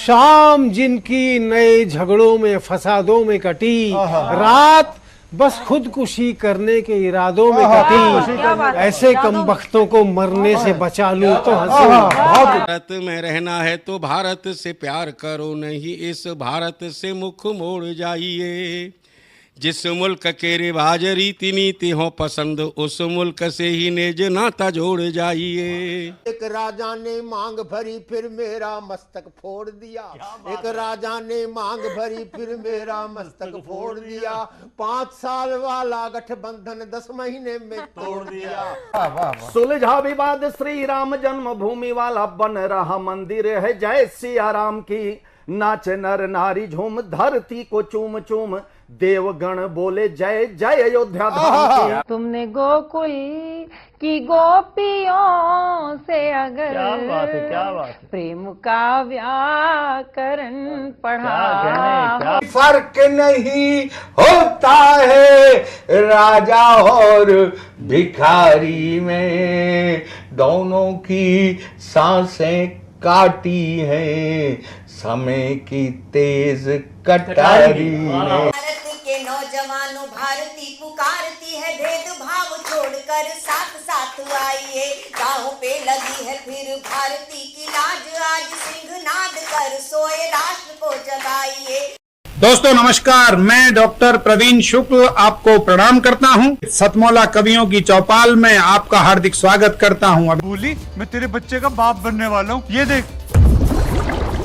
शाम जिनकी नए झगड़ों में फसादों में कटी, रात बस खुदकुशी करने के इरादों में कटी, ऐसे कमबख्तों को मरने से बचा लूं तो हंसूं। भारत में रहना है तो भारत से प्यार करो, नहीं इस भारत से मुख मोड़ जाइए। जिस मुल्क के रिवाज रीति नीति हो पसंद, उस मुल्क से ही नेज नाता जोड़ जाइए। एक राजा ने मांग भरी फिर मेरा मस्तक फोड़ दिया, एक राजा ने मांग भरी फिर मेरा मस्तक फोड़ दिया। 5 साल वाला गठबंधन 10 महीने में तोड़ दिया। सुलझा विवाद श्री राम जन्मभूमि वाला, बन रहा मंदिर है जय सिया राम की। नाच नर नारी झूम धरती को चूम चूम, देवगण बोले जय जय अयोध्या धाम की। तुमने गोकुल की गोपियों से अगर क्या बात है। प्रेम का व्याकरण पढ़ा, फर्क नहीं होता है राजा और भिखारी में, दोनों की सांसें काटी हैं समय की तेज कटारी ने। भारत के नौजवानों भारती पुकारती है, भेदभाव छोड़कर साथ साथ आइए। गाँव पे लगी है फिर भारती की लाज, आज सिंहनाद कर सोए राष्ट्र को जगाइए। दोस्तों नमस्कार, मैं डॉक्टर प्रवीण शुक्ल आपको प्रणाम करता हूं। सतमौला कवियों की चौपाल में आपका हार्दिक स्वागत करता हूं। बोली मैं तेरे बच्चे का बाप बनने वाला हूं, ये देख।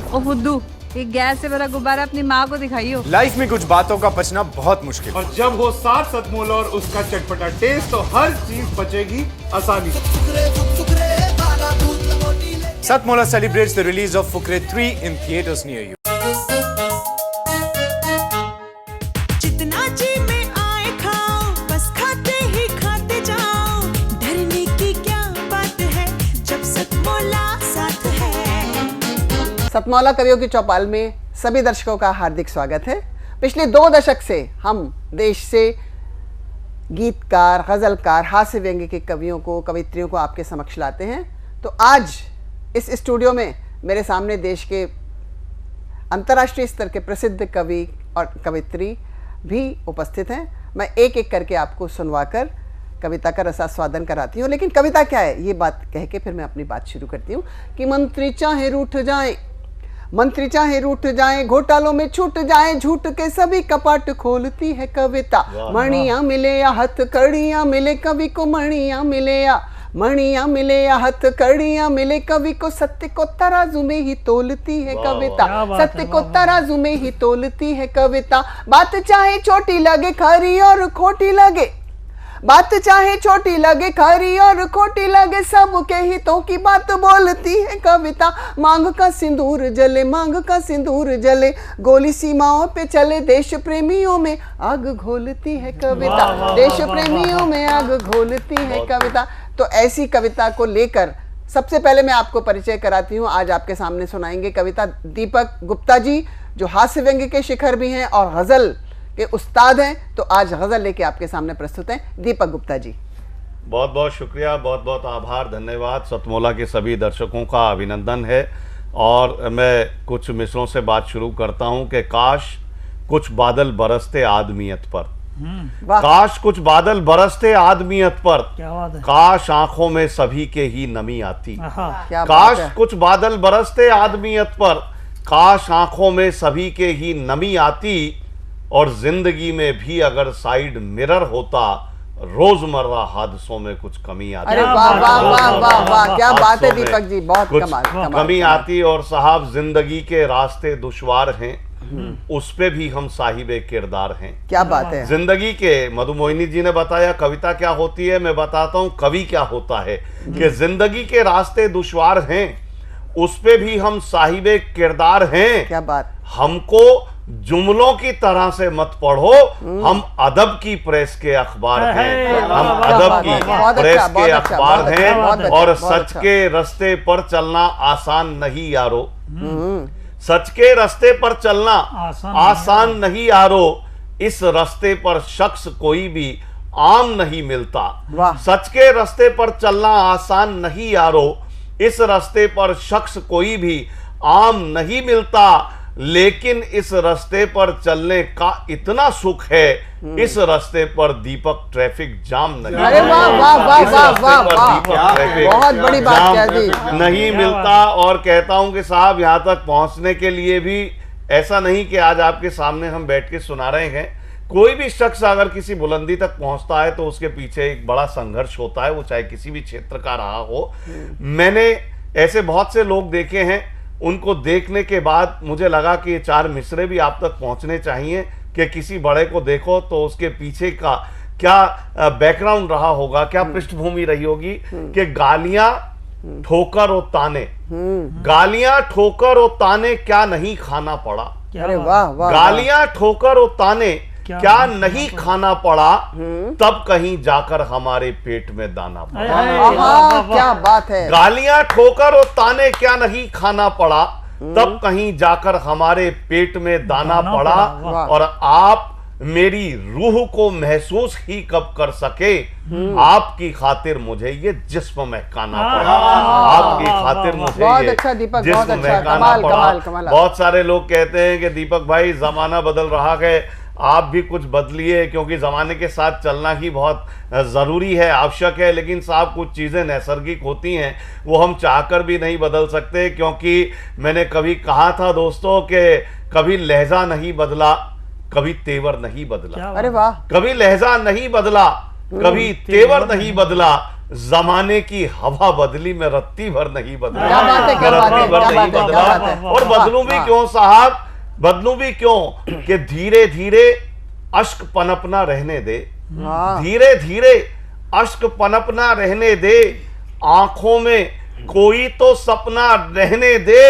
ओ फुद्दू, एक गैस से भरा गुब्बारा अपनी माँ को दिखाइयो। लाइफ में कुछ बातों का बचना बहुत मुश्किल, और जब हो साथ सतमौला और उसका चटपटा टेस्ट, तो हर चीज बचेगी आसानी से। सतमौला celebrates the release of Fukre 3 in theaters near you. जितना जी में आए खाओ, बस खाते ही खाते जाओ। डरने की क्या बात है जब सतमौला साथ है। सतमौला कवियों की चौपाल में सभी दर्शकों का हार्दिक स्वागत है। पिछले 2 दशक से हम देश से गीतकार, गजलकार, हास्य व्यंग्य के कवियों को, कवित्रियों को आपके समक्ष लाते हैं। तो आज इस स्टूडियो में मेरे सामने देश के अंतर्राष्ट्रीय स्तर के प्रसिद्ध कवि और कवित्री भी उपस्थित हैं। मैं एक एक करके आपको सुनवाकर कविता का रसास्वादन कराती हूँ। लेकिन कविता क्या है ये बात कह के फिर मैं अपनी बात शुरू करती हूँ कि मंत्री चाहे रूठ जाए, मंत्री चाहे रूठ जाए, घोटालों में छूट जाए, झूठ के सभी कपाट खोलती है कविता। मणियां मिले या हथकड़ियां मिले, कवि को मणियां मिले या मणियां मिले या हथकड़ियां मिले, कवि को सत्य को तराजू में ही तोलती है कविता। सत्य को तराजू में ही तोलती है कविता। बात चाहे छोटी लगे खरी और खोटी लगे, बात चाहे छोटी लगे खरी और खोटी लगे, सबके हितों की बात बोलती है कविता। मांग का सिंदूर जले, मांग का सिंदूर जले, गोली सीमाओं पे चले, देश प्रेमियों में आग घोलती है कविता। देश प्रेमियों में आग घोलती है कविता। तो ऐसी कविता को लेकर सबसे पहले मैं आपको परिचय कराती हूँ। आज आपके सामने सुनाएंगे कविता दीपक गुप्ता जी, जो हास्य व्यंग्य के शिखर भी हैं और गजल के उस्ताद हैं। तो आज गजल लेके आपके सामने प्रस्तुत हैं दीपक गुप्ता जी। बहुत बहुत शुक्रिया, बहुत बहुत आभार, धन्यवाद। सतमौला के सभी दर्शकों का अभिनंदन है। और मैं कुछ मिसरों से बात शुरू करता हूं कि काश कुछ बादल बरसते आदमियत पर, काश कुछ बादल बरसते आदमियत पर, काश आंखों में सभी के ही नमी आती। काश कुछ बादल बरसते आदमियत पर, काश आंखों में सभी के ही नमी आती, और जिंदगी में भी अगर साइड मिरर होता, रोजमर्रा हादसों में कुछ कमी आती। अरे वाह वाह वाह वाह वाह, क्या बात है दीपक जी, बहुत कमाल कमी आती। और साहब जिंदगी के रास्ते दुश्वार हैं, उस पे भी हम साहिबे किरदार हैं। क्या बात है। जिंदगी के, मधुमोहिनी जी ने बताया कविता क्या होती है, मैं बताता हूँ कवि क्या होता है। कि जिंदगी के रास्ते दुश्वार हैं, उस पे भी हम साहिबे किरदार हैं। क्या बात। हमको जुमलों की तरह से मत पढ़ो, हम अदब की प्रेस के अखबार हैं, हम अदब की प्रेस के अखबार हैं। और सच के रास्ते पर चलना आसान नहीं यारो, सच के रास्ते पर चलना आसान नहीं यारो, इस रास्ते पर शख्स कोई भी आम नहीं मिलता। सच के रास्ते पर चलना आसान नहीं यारो, इस रास्ते पर शख्स कोई भी आम नहीं मिलता, लेकिन इस रास्ते पर चलने का इतना सुख है, इस रास्ते पर दीपक ट्रैफिक जाम नहीं। अरे वाह वाह वाह इस वाह रास्ते वाह पर वाह, दीपक ट्रैफिक बहुत बड़ी बात जाम कह दी। नहीं मिलता। और कहता हूं कि साहब यहां तक पहुंचने के लिए भी ऐसा नहीं कि आज आपके सामने हम बैठ के सुना रहे हैं। कोई भी शख्स अगर किसी बुलंदी तक पहुंचता है तो उसके पीछे एक बड़ा संघर्ष होता है, वो चाहे किसी भी क्षेत्र का रहा हो। मैंने ऐसे बहुत से लोग देखे हैं, उनको देखने के बाद मुझे लगा कि ये 4 मिसरे भी आप तक पहुंचने चाहिए कि किसी बड़े को देखो तो उसके पीछे का क्या बैकग्राउंड रहा होगा, क्या पृष्ठभूमि रही होगी कि गालियां ठोकर और ताने, गालियां ठोकर और ताने क्या नहीं खाना पड़ा। अरे वाह वाह, गालियां ठोकर और ताने क्या नहीं खाना पड़ा, तब कहीं जाकर हमारे पेट में दाना पड़ा। आहा, क्या बात है। गालियां ठोकर और ताने क्या नहीं खाना पड़ा, तब कहीं जाकर हमारे पेट में दाना पड़ा। और आप मेरी रूह को महसूस ही कब कर सके, आपकी खातिर मुझे ये जिस्म महकाना पड़ा, आपकी खातिर मुझे बहुत ये अच्छा दीपक, बहुत जिस्म अच्छा, महकाना कमाल पड़ा। कमाल कमाल। बहुत सारे लोग कहते हैं कि दीपक भाई जमाना बदल रहा है, आप भी कुछ बदलिए, क्योंकि जमाने के साथ चलना ही बहुत जरूरी है, आवश्यक है। लेकिन साहब कुछ चीजें नैसर्गिक होती हैं, वो हम चाहकर भी नहीं बदल सकते। क्योंकि मैंने कभी कहा था दोस्तों कि कभी लहजा नहीं बदला, कभी तेवर नहीं बदला। अरे वाह, कभी लहजा नहीं बदला, कभी तेवर नहीं बदला, जमाने की हवा बदली में रत्ती भर नहीं बदला। क्या बात है, क्या बात है, रत्ती भर क्या नहीं बात है, बदला। क्या बात है। और बदलूं भी क्यों साहब, बदलूं भी क्यों कि धीरे धीरे अश्क पनपना रहने दे, धीरे धीरे अश्क पनपना रहने दे, आंखों में कोई तो सपना रहने दे,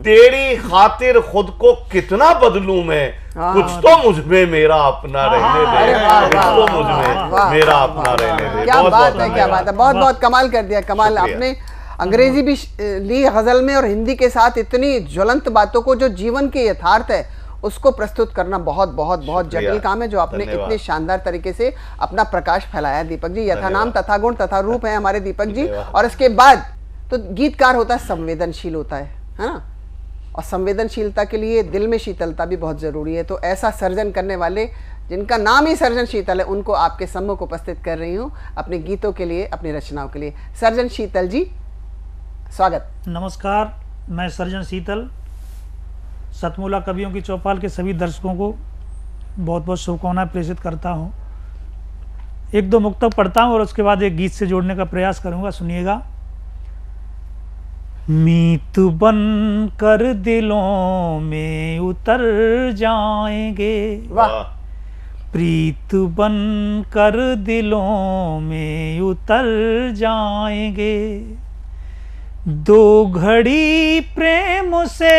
तेरी खातिर खुद को कितना बदलूं मैं, कुछ तो मुझ में मेरा अपना रहने दे, कुछ तो मुझ में मेरा अपना रहने दे। क्या बात है, क्या बात है, बहुत बहुत कमाल कर दिया, कमाल। आपने अंग्रेजी भी ली गजल में और हिंदी के साथ इतनी ज्वलंत बातों को, जो जीवन के यथार्थ है, उसको प्रस्तुत करना बहुत बहुत बहुत जटिल काम है, जो आपने इतने शानदार तरीके से अपना प्रकाश फैलाया दीपक जी। यथा नाम तथा गुण तथा रूप है हमारे दीपक जी। और इसके बाद तो गीतकार होता है संवेदनशील होता है ना, और संवेदनशीलता के लिए दिल में शीतलता भी बहुत जरूरी है। तो ऐसा सर्जन करने वाले, जिनका नाम ही सर्जन शीतल है, उनको आपके सम्मुख उपस्थित कर रही हूँ अपने गीतों के लिए, अपनी रचनाओं के लिए। सर्जन शीतल जी, स्वागत। नमस्कार, मैं सर्जन शीतल सतमूला कवियों की चौपाल के सभी दर्शकों को बहुत बहुत शुभकामनाएं प्रेषित करता हूं। 1-2 मुक्तक पढ़ता हूं और उसके बाद एक गीत से जोड़ने का प्रयास करूंगा, सुनिएगा। मीत बन कर दिलों में उतर जाएंगे, वाह। प्रीत बन कर दिलों में उतर जाएंगे, 2 घड़ी प्रेम से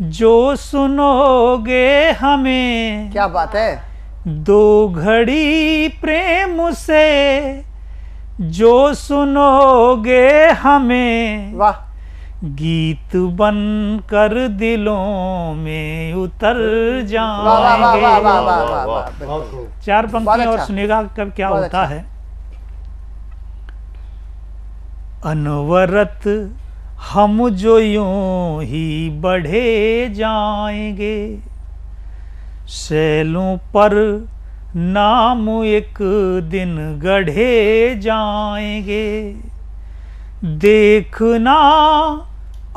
जो सुनोगे हमें। क्या बात है। 2 घड़ी प्रेम से जो सुनोगे हमें, वाह। गीत बन कर दिलों में उतर जाएंगे। वाह वाह वाह वाह वाह वाह वाह। 4 पंक्तियां और सुनेगा कब क्या होता है। अनवरत हम जो यूं ही बढ़े जाएंगे, शैलों पर नाम एक दिन गढ़े जाएंगे, देखना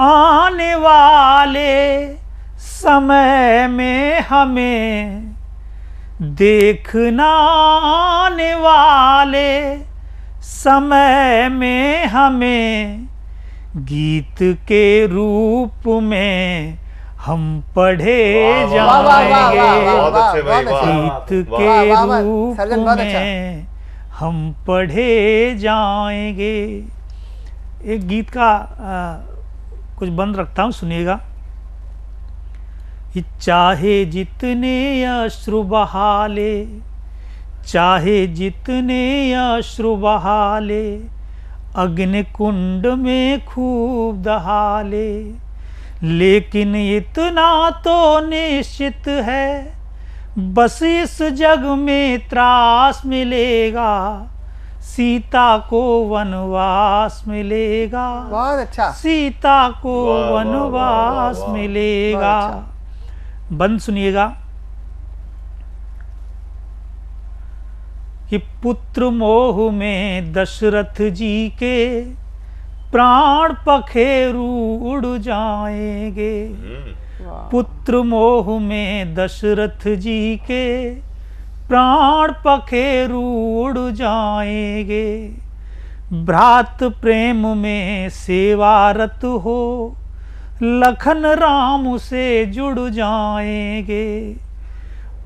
आने वाले समय में हमें, देखना आने वाले समय में हमें, गीत के रूप में हम पढ़े जाएंगे, गीत के रूप में हम पढ़े जाएंगे। एक गीत का कुछ बंद रखता हूँ, सुनिएगा। चाहे जितने अश्रु बहा ले, चाहे जितने अश्रु बहा ले, अग्नि कुंड में खूब दहा ले, लेकिन इतना तो निश्चित है, बस इस जग में त्रास मिलेगा, सीता को वनवास मिलेगा। बहुत अच्छा। सीता को वनवास मिलेगा। बंद सुनिएगा कि पुत्र मोह में दशरथ जी के प्राण पखेरु उड़ जाएंगे। पुत्र मोह में दशरथ जी के प्राण पखेरु उड़ जाएंगे। भ्रात प्रेम में सेवारत हो लखन राम से जुड़ जाएंगे।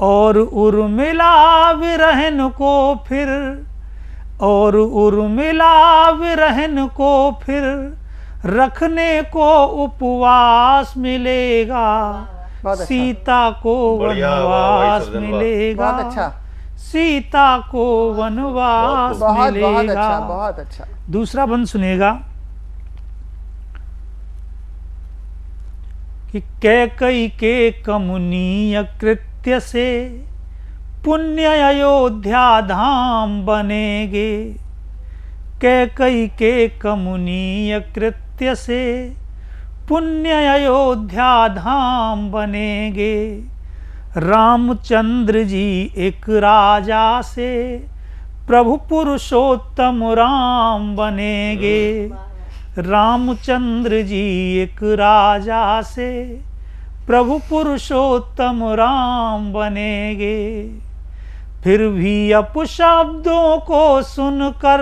और उर्मिला विरहन को फिर, और उर्मिला विरहन को फिर रखने को उपवास मिलेगा। सीता को वनवास मिलेगा। बहुत अच्छा। सीता को वनवास मिलेगा। बहुत अच्छा, बहुत अच्छा। दूसरा बंद सुनेगा कि कैकई के कमनीय कृत्य से पुण्य अयोध्या धाम बनेगे। कैकई के कमनीय कृत्य से पुण्य अयोध्या धाम बनेगे। रामचंद्र जी एक राजा से प्रभु पुरुषोत्तम राम बनेगे। रामचंद्र जी एक राजा से प्रभु पुरुषोत्तम राम बनेगे। फिर भी अपशब्दों को सुनकर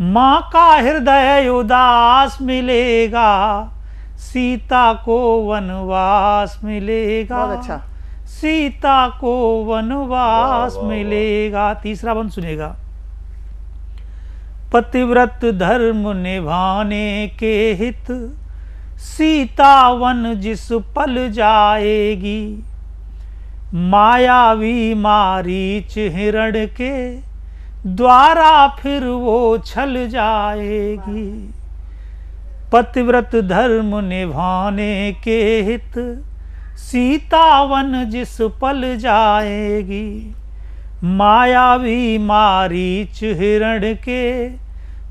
माँ का हृदय उदास मिलेगा। सीता को वनवास मिलेगा। बहुत अच्छा। सीता को वनवास मिलेगा। तीसरा बंद सुनेगा। पतिव्रत धर्म निभाने के हित सीता वन जिस पल जाएगी। मायावी मारीच हिरण के द्वारा फिर वो छल जाएगी। पतिव्रत धर्म निभाने के हित सीता वन जिस पल जाएगी। मायावी मारीच हिरण के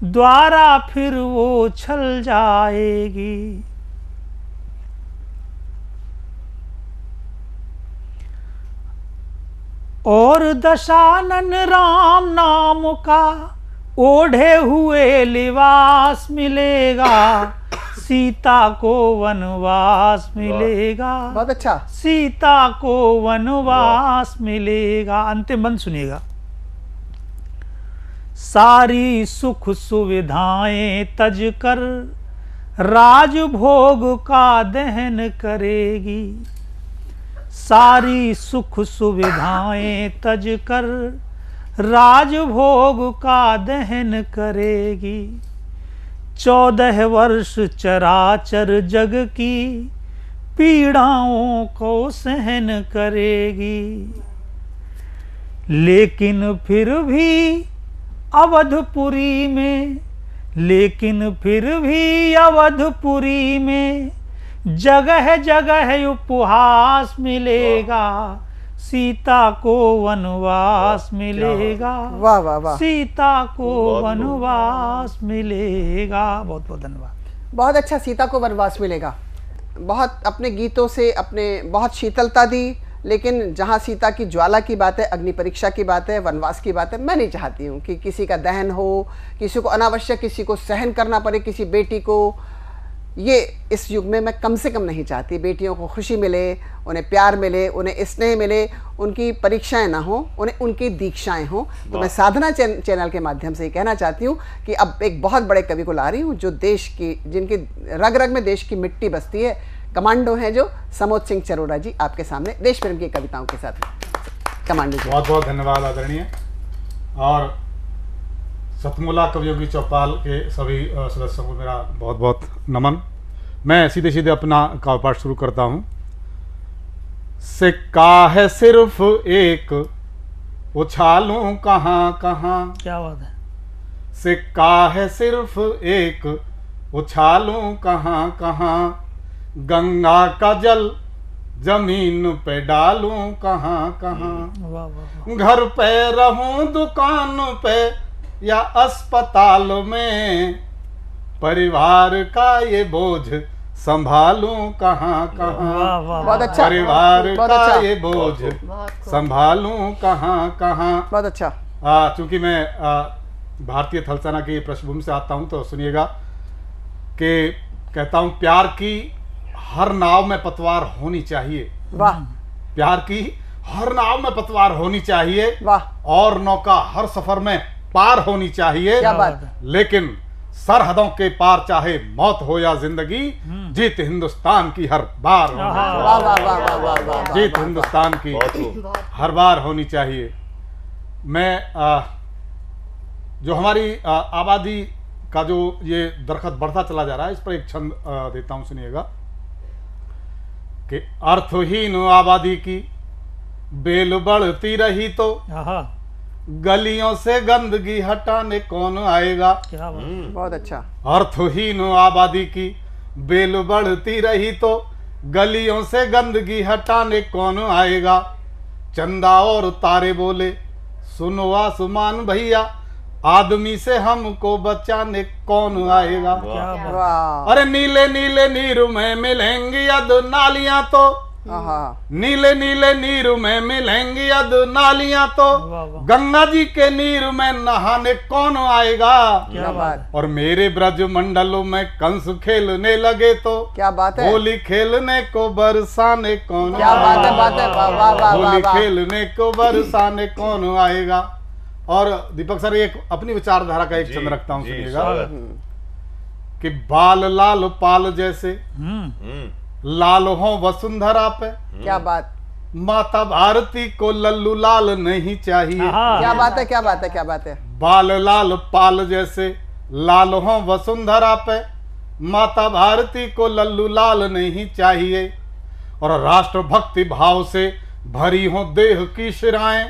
द्वारा फिर वो छल जाएगी। और दशानन राम नाम का ओढ़े हुए लिबास मिलेगा। सीता को वनवास मिलेगा। बहुत अच्छा। सीता को वनवास मिलेगा। अंतिम बंद सुनिएगा। सारी सुख सुविधाएं तज कर राजभोग का दहन करेगी। सारी सुख सुविधाएं तज कर राजभोग का दहन करेगी। 14 वर्ष चराचर जग की पीड़ाओं को सहन करेगी। लेकिन फिर भी अवधपुरी में, लेकिन फिर भी अवधपुरी में जगह जगह उपहास मिलेगा। सीता को वनवास मिलेगा। वाह वाह वाह। सीता को वनवास मिलेगा। बहुत बहुत धन्यवाद। बहुत अच्छा। सीता को वनवास मिलेगा। बहुत अपने गीतों से अपने बहुत शीतलता दी, लेकिन जहाँ सीता की ज्वाला की बात है, अग्नि परीक्षा की बात है, वनवास की बात है, मैं नहीं चाहती हूँ कि किसी का दहन हो, किसी को अनावश्यक किसी को सहन करना पड़े, किसी बेटी को। ये इस युग में मैं कम से कम नहीं चाहती। बेटियों को खुशी मिले, उन्हें प्यार मिले, उन्हें स्नेह मिले, उनकी परीक्षाएं ना हो, उन्हें उनकी दीक्षाएं हो। तो मैं साधना चैनल के माध्यम से ये कहना चाहती हूँ कि अब एक बहुत बड़े कवि को ला रही हूँ जो देश की, जिनकी रग रग में देश की मिट्टी बसती है। कमांडो हैं जो समोद सिंह चरोड़ा जी आपके सामने देश प्रेम की कविताओं के साथ। कमांडो जी बहुत बहुत धन्यवाद आदरणीय। और सतमोला कवियों की चौपाल के सभी सदस्यों को मेरा बहुत बहुत नमन। मैं सीधे सीधे अपना काव्य पाठ शुरू करता हूँ। सिक्का है सिर्फ एक, उछालूं कहाँ कहाँ। क्या बात है। सिक्का है सिर्फ एक, उछालूं कहाँ कहाँ। गंगा का जल जमीन पे डालूं कहाँ कहाँ। घर पे रहूं दुकान पे या अस्पताल में, परिवार का ये बोझ संभालूं कहाँ कहाँ, बहुत अच्छा, परिवार बहुत का अच्छा। ये बोझ संभालूं कहाँ कहाँ। बहुत अच्छा। चूंकि मैं भारतीय थल सेना की पृष्ठभूमि से आता हूं तो सुनिएगा कि कहता हूं प्यार की हर नाव में पतवार होनी चाहिए। वाह। प्यार की हर नाव में पतवार होनी चाहिए। वाह। और नौका हर सफर में पार होनी चाहिए। क्या बात है। लेकिन सरहदों के पार चाहे मौत हो या जिंदगी, जीत हिंदुस्तान की हर बार होनी चाहिए। वाह वाह वाह वाह वाह वाह। जीत हिंदुस्तान की हर बार होनी चाहिए। मैं जो हमारी आबादी का जो ये दरख्त बढ़ता चला जा रहा है, इस पर एक छंद देता हूं, सुनिएगा कि अर्थहीन आबादी की बेल बढ़ती रही तो गलियों से गंदगी हटाने कौन आएगा। बहुत अच्छा। अर्थहीन आबादी की बेल बढ़ती रही तो गलियों से गंदगी हटाने कौन आएगा। चंदा और तारे बोले सुनो आसमान भैया, आदमी से हमको बचाने कौन आएगा। अरे नीले नीले नीर में मिलेंगी अद नालियां तो, नीले नीले नीर में मिलेंगी अद नालियां तो, गंगा जी के नीर में नहाने कौन आएगा। क्या बात। और मेरे ब्रज मंडलों में कंस खेलने लगे तो, क्या बात है। होली खेलने को बरसाने कौन। क्या बात है, बात है। वाह वाह वाह होली वाह। खेलने को बरसाने कौन आएगा। और दीपक सर एक अपनी विचारधारा का एक छंद रखता हूं, सुनिएगा कि बाल लाल पाल जैसे लाल हो वसुंधरा पे। क्या बात। माता भारती को लल्लू लाल नहीं चाहिए। क्या बात है, क्या बात है, क्या बात है। बाल लाल पाल जैसे लाल हो वसुंधरा पे, माता भारती को लल्लू लाल नहीं चाहिए। और राष्ट्रभक्ति भाव से भरी हो देह की शिराएं,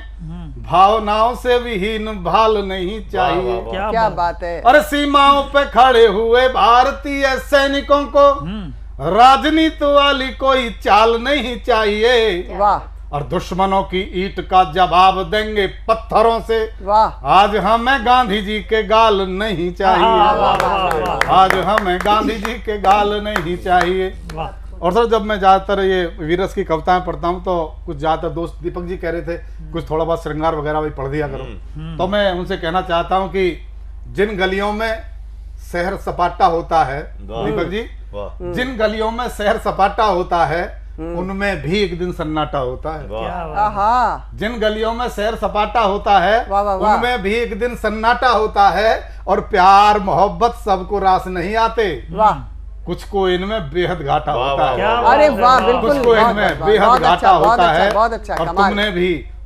भावनाओं से विहीन भाल नहीं चाहिए। क्या बात है। अरे सीमाओं पे खड़े हुए भारतीय सैनिकों को राजनीति वाली कोई चाल नहीं चाहिए। वाह। और दुश्मनों की ईंट का जवाब देंगे पत्थरों से। वाह। आज हमें गांधी जी के गाल नहीं चाहिए। आज हमें गांधी जी के गाल नहीं चाहिए। और सर जब मैं ज्यादातर ये वीरस की कविताएं पढ़ता हूँ तो कुछ ज्यादातर दोस्त दीपक जी कह रहे थे कुछ थोड़ा बहुत श्रृंगार वगैरह भी पढ़ दिया करो, तो मैं उनसे कहना चाहता हूँ कि जिन गलियों में शहर सपाटा होता है, दीपक जी, जिन गलियों में शहर सपाटा होता है उनमें भी एक दिन सन्नाटा होता है। जिन गलियों में शहर सपाटा होता है उनमें भी एक दिन सन्नाटा होता है। और प्यार मोहब्बत सबको रास नहीं आते। कुछ को इनमें बेहद घाटा होता है। अरे वाह, बिल्कुल। कुछ को इनमें बेहद घाटा होता है। बहुत अच्छा। और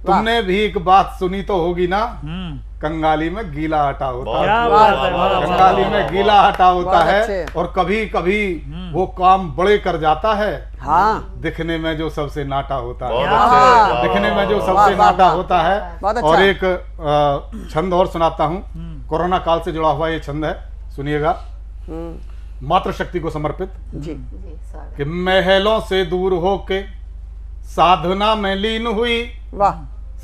तुमने भी एक बात सुनी तो होगी ना, कंगाली में गीला आटा होता है। कंगाली में गीला आटा होता है। और कभी कभी वो काम बड़े कर जाता है। हाँ। दिखने में जो सबसे नाटा होता है। दिखने में जो सबसे नाटा होता है। और एक छंद और सुनाता हूँ, कोरोना काल से जुड़ा हुआ ये छंद है, सुनिएगा। मातृशक्ति को समर्पित जी। कि महलों से दूर होके साधना में लीन हुई। वाह।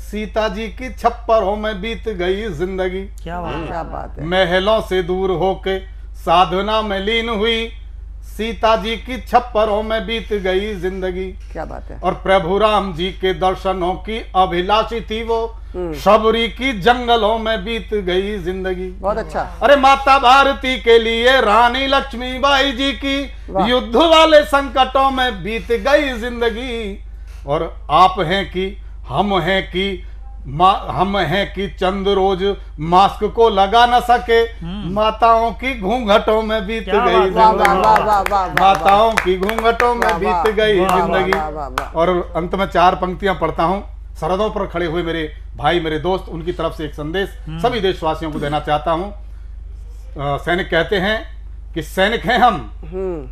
सीता जी की छप्परों में बीत गई जिंदगी। क्या बात है। महलों से दूर होके साधना में लीन हुई, सीता जी की छप्परों में बीत गई जिंदगी। क्या बात है। और प्रभु राम जी के दर्शनों की अभिलाषी थी वो, शबरी की जंगलों में बीत गई जिंदगी। बहुत अच्छा। अरे माता भारती के लिए रानी लक्ष्मीबाई जी की युद्ध वाले संकटों में बीत गई जिंदगी। और आप हैं कि हम हैं कि चंद रोज मास्क को लगा न सके, माताओं की घूंघटों में बीत गई जिंदगी। माताओं की घूंघटों में बीत गई जिंदगी। और अंत में 4 पंक्तियां पढ़ता हूं। सरहदों पर खड़े हुए मेरे भाई, मेरे दोस्त, उनकी तरफ से एक संदेश सभी देशवासियों को देना चाहता हूं। सैनिक कहते हैं कि सैनिक हैं हम,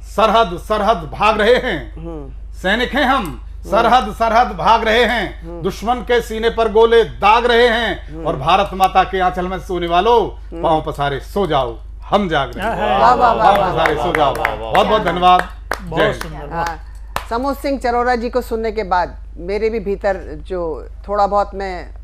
सरहद सरहद भाग रहे हैं। सैनिक हैं हम, सरहद सरहद भाग रहे हैं। दुश्मन के सीने पर गोले दाग रहे हैं। और भारत माता के आंचल में सोने वालों, पांव पसारे सो जाओ, हम जाग रहे हैं। पांव पसारे सो जाओ। बहुत बहुत धन्यवाद। जय हिंद। समूह सिंह चरोरा जी को सुनने के बाद मेरे भी भीतर जो थोड़ा बहुत मैं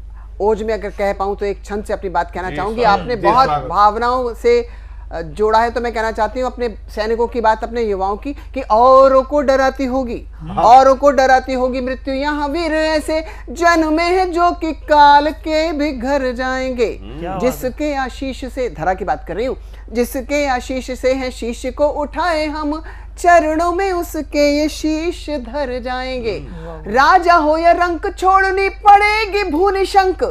ओज में अगर कह पाऊं तो एक छंद से अपनी बात कहना चाहूंगी। आपने जी, बहुत स्वागत। भावनाओं से जोड़ा है, तो मैं कहना चाहती हूँ अपने सैनिकों की बात, अपने युवाओं की, कि औरों को डराती होगी, औरों को डराती होगी मृत्यु, यहाँ वीर ऐसे जन्मे हैं जो कि काल के भी घर जाएंगे, जिसके आशीष से, धरा की बात कर रही हूँ, जिसके आशीष से है शीश को उठाए हम, चरणों में उसके ये शीश धर जाएंगे। राजा हो या रंक छोड़नी पड़ेगी भूनि शंक,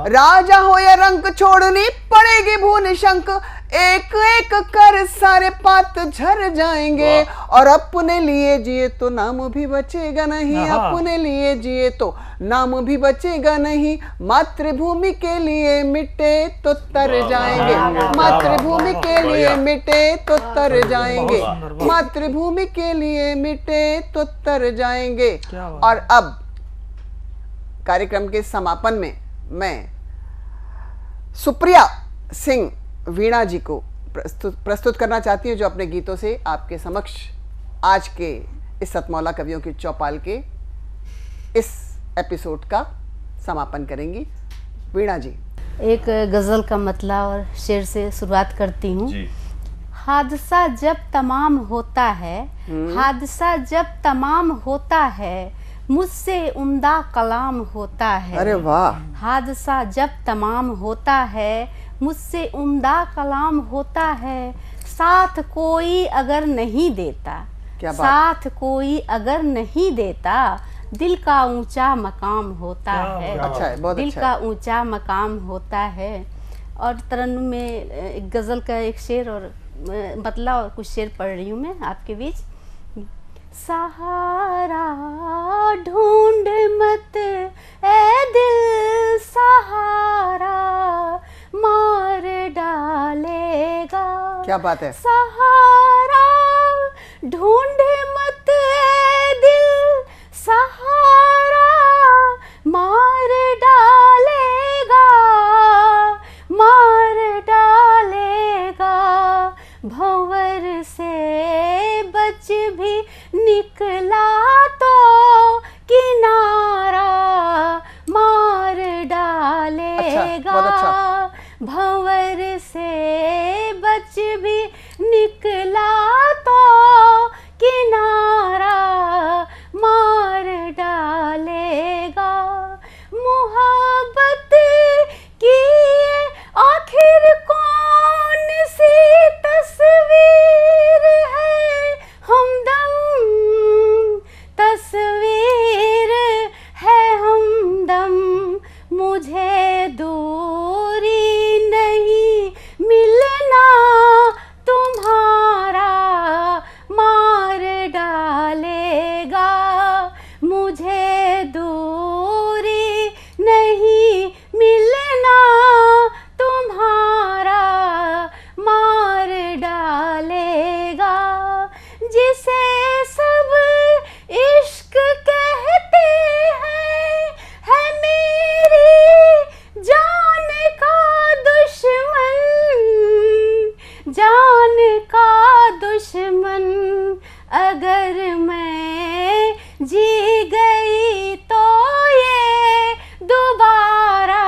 राजा हो या रंक छोड़नी पड़ेगी भूनि शंक, एक एक कर सारे पात झर जाएंगे। और अपने लिए जिए तो नाम भी बचेगा नहीं, अपने लिए जिए तो नाम भी बचेगा नहीं, मातृभूमि के लिए मिटे तो तर जाएंगे, मातृभूमि के लिए मिटे तो तर जाएंगे, मातृभूमि के लिए मिटे तो तर जाएंगे। और अब कार्यक्रम के समापन में मैं सुप्रिया सिंह वीणा जी को प्रस्तुत करना चाहती हूँ, जो अपने गीतों से आपके समक्ष आज के इस सतमौला कवियों की चौपाल के इस एपिसोड का समापन करेंगी। वीणा जी। एक गजल का मतला और शेर से शुरुआत करती हूँ। हादसा जब तमाम होता है, हादसा जब तमाम होता है, मुझसे उम्दा कलाम होता है। अरे वाह। हादसा जब तमाम होता है, मुझसे उम्दा कलाम होता है, साथ कोई अगर नहीं देता, क्या बात? साथ कोई अगर नहीं देता, दिल का ऊंचा मकाम होता है। अच्छा है, बहुत दिल अच्छा का ऊंचा मकाम होता है। और तरन्नुम में एक गजल का एक शेर और मतला और कुछ शेर पढ़ रही हूँ मैं आपके बीच। सहारा ढूंढ मत ए दिल, सहारा मार डालेगा। क्या बात है। सहारा ढूंढ मत ए दिल, सहारा मार डालेगा, मार डालेगा। भंवर से बच भी निकला तो किनारा मार डालेगा। अच्छा। भंवर से बच भी निकला तो किनारा मार डालेगा। मोहब्बत की आखिर कौन सी तस्वीर है, हमदम तस्वीर है हमदम। मुझे दूरी नहीं मिलना तुम्हारा मार डालेगा। मुझे दूरी नहीं मिलना तुम्हारा मार डालेगा। जिसे सब इश्क कहते हैं, है मेरी जान का दुश्मन, जान का दुश्मन। अगर मैं जी गई तो ये दोबारा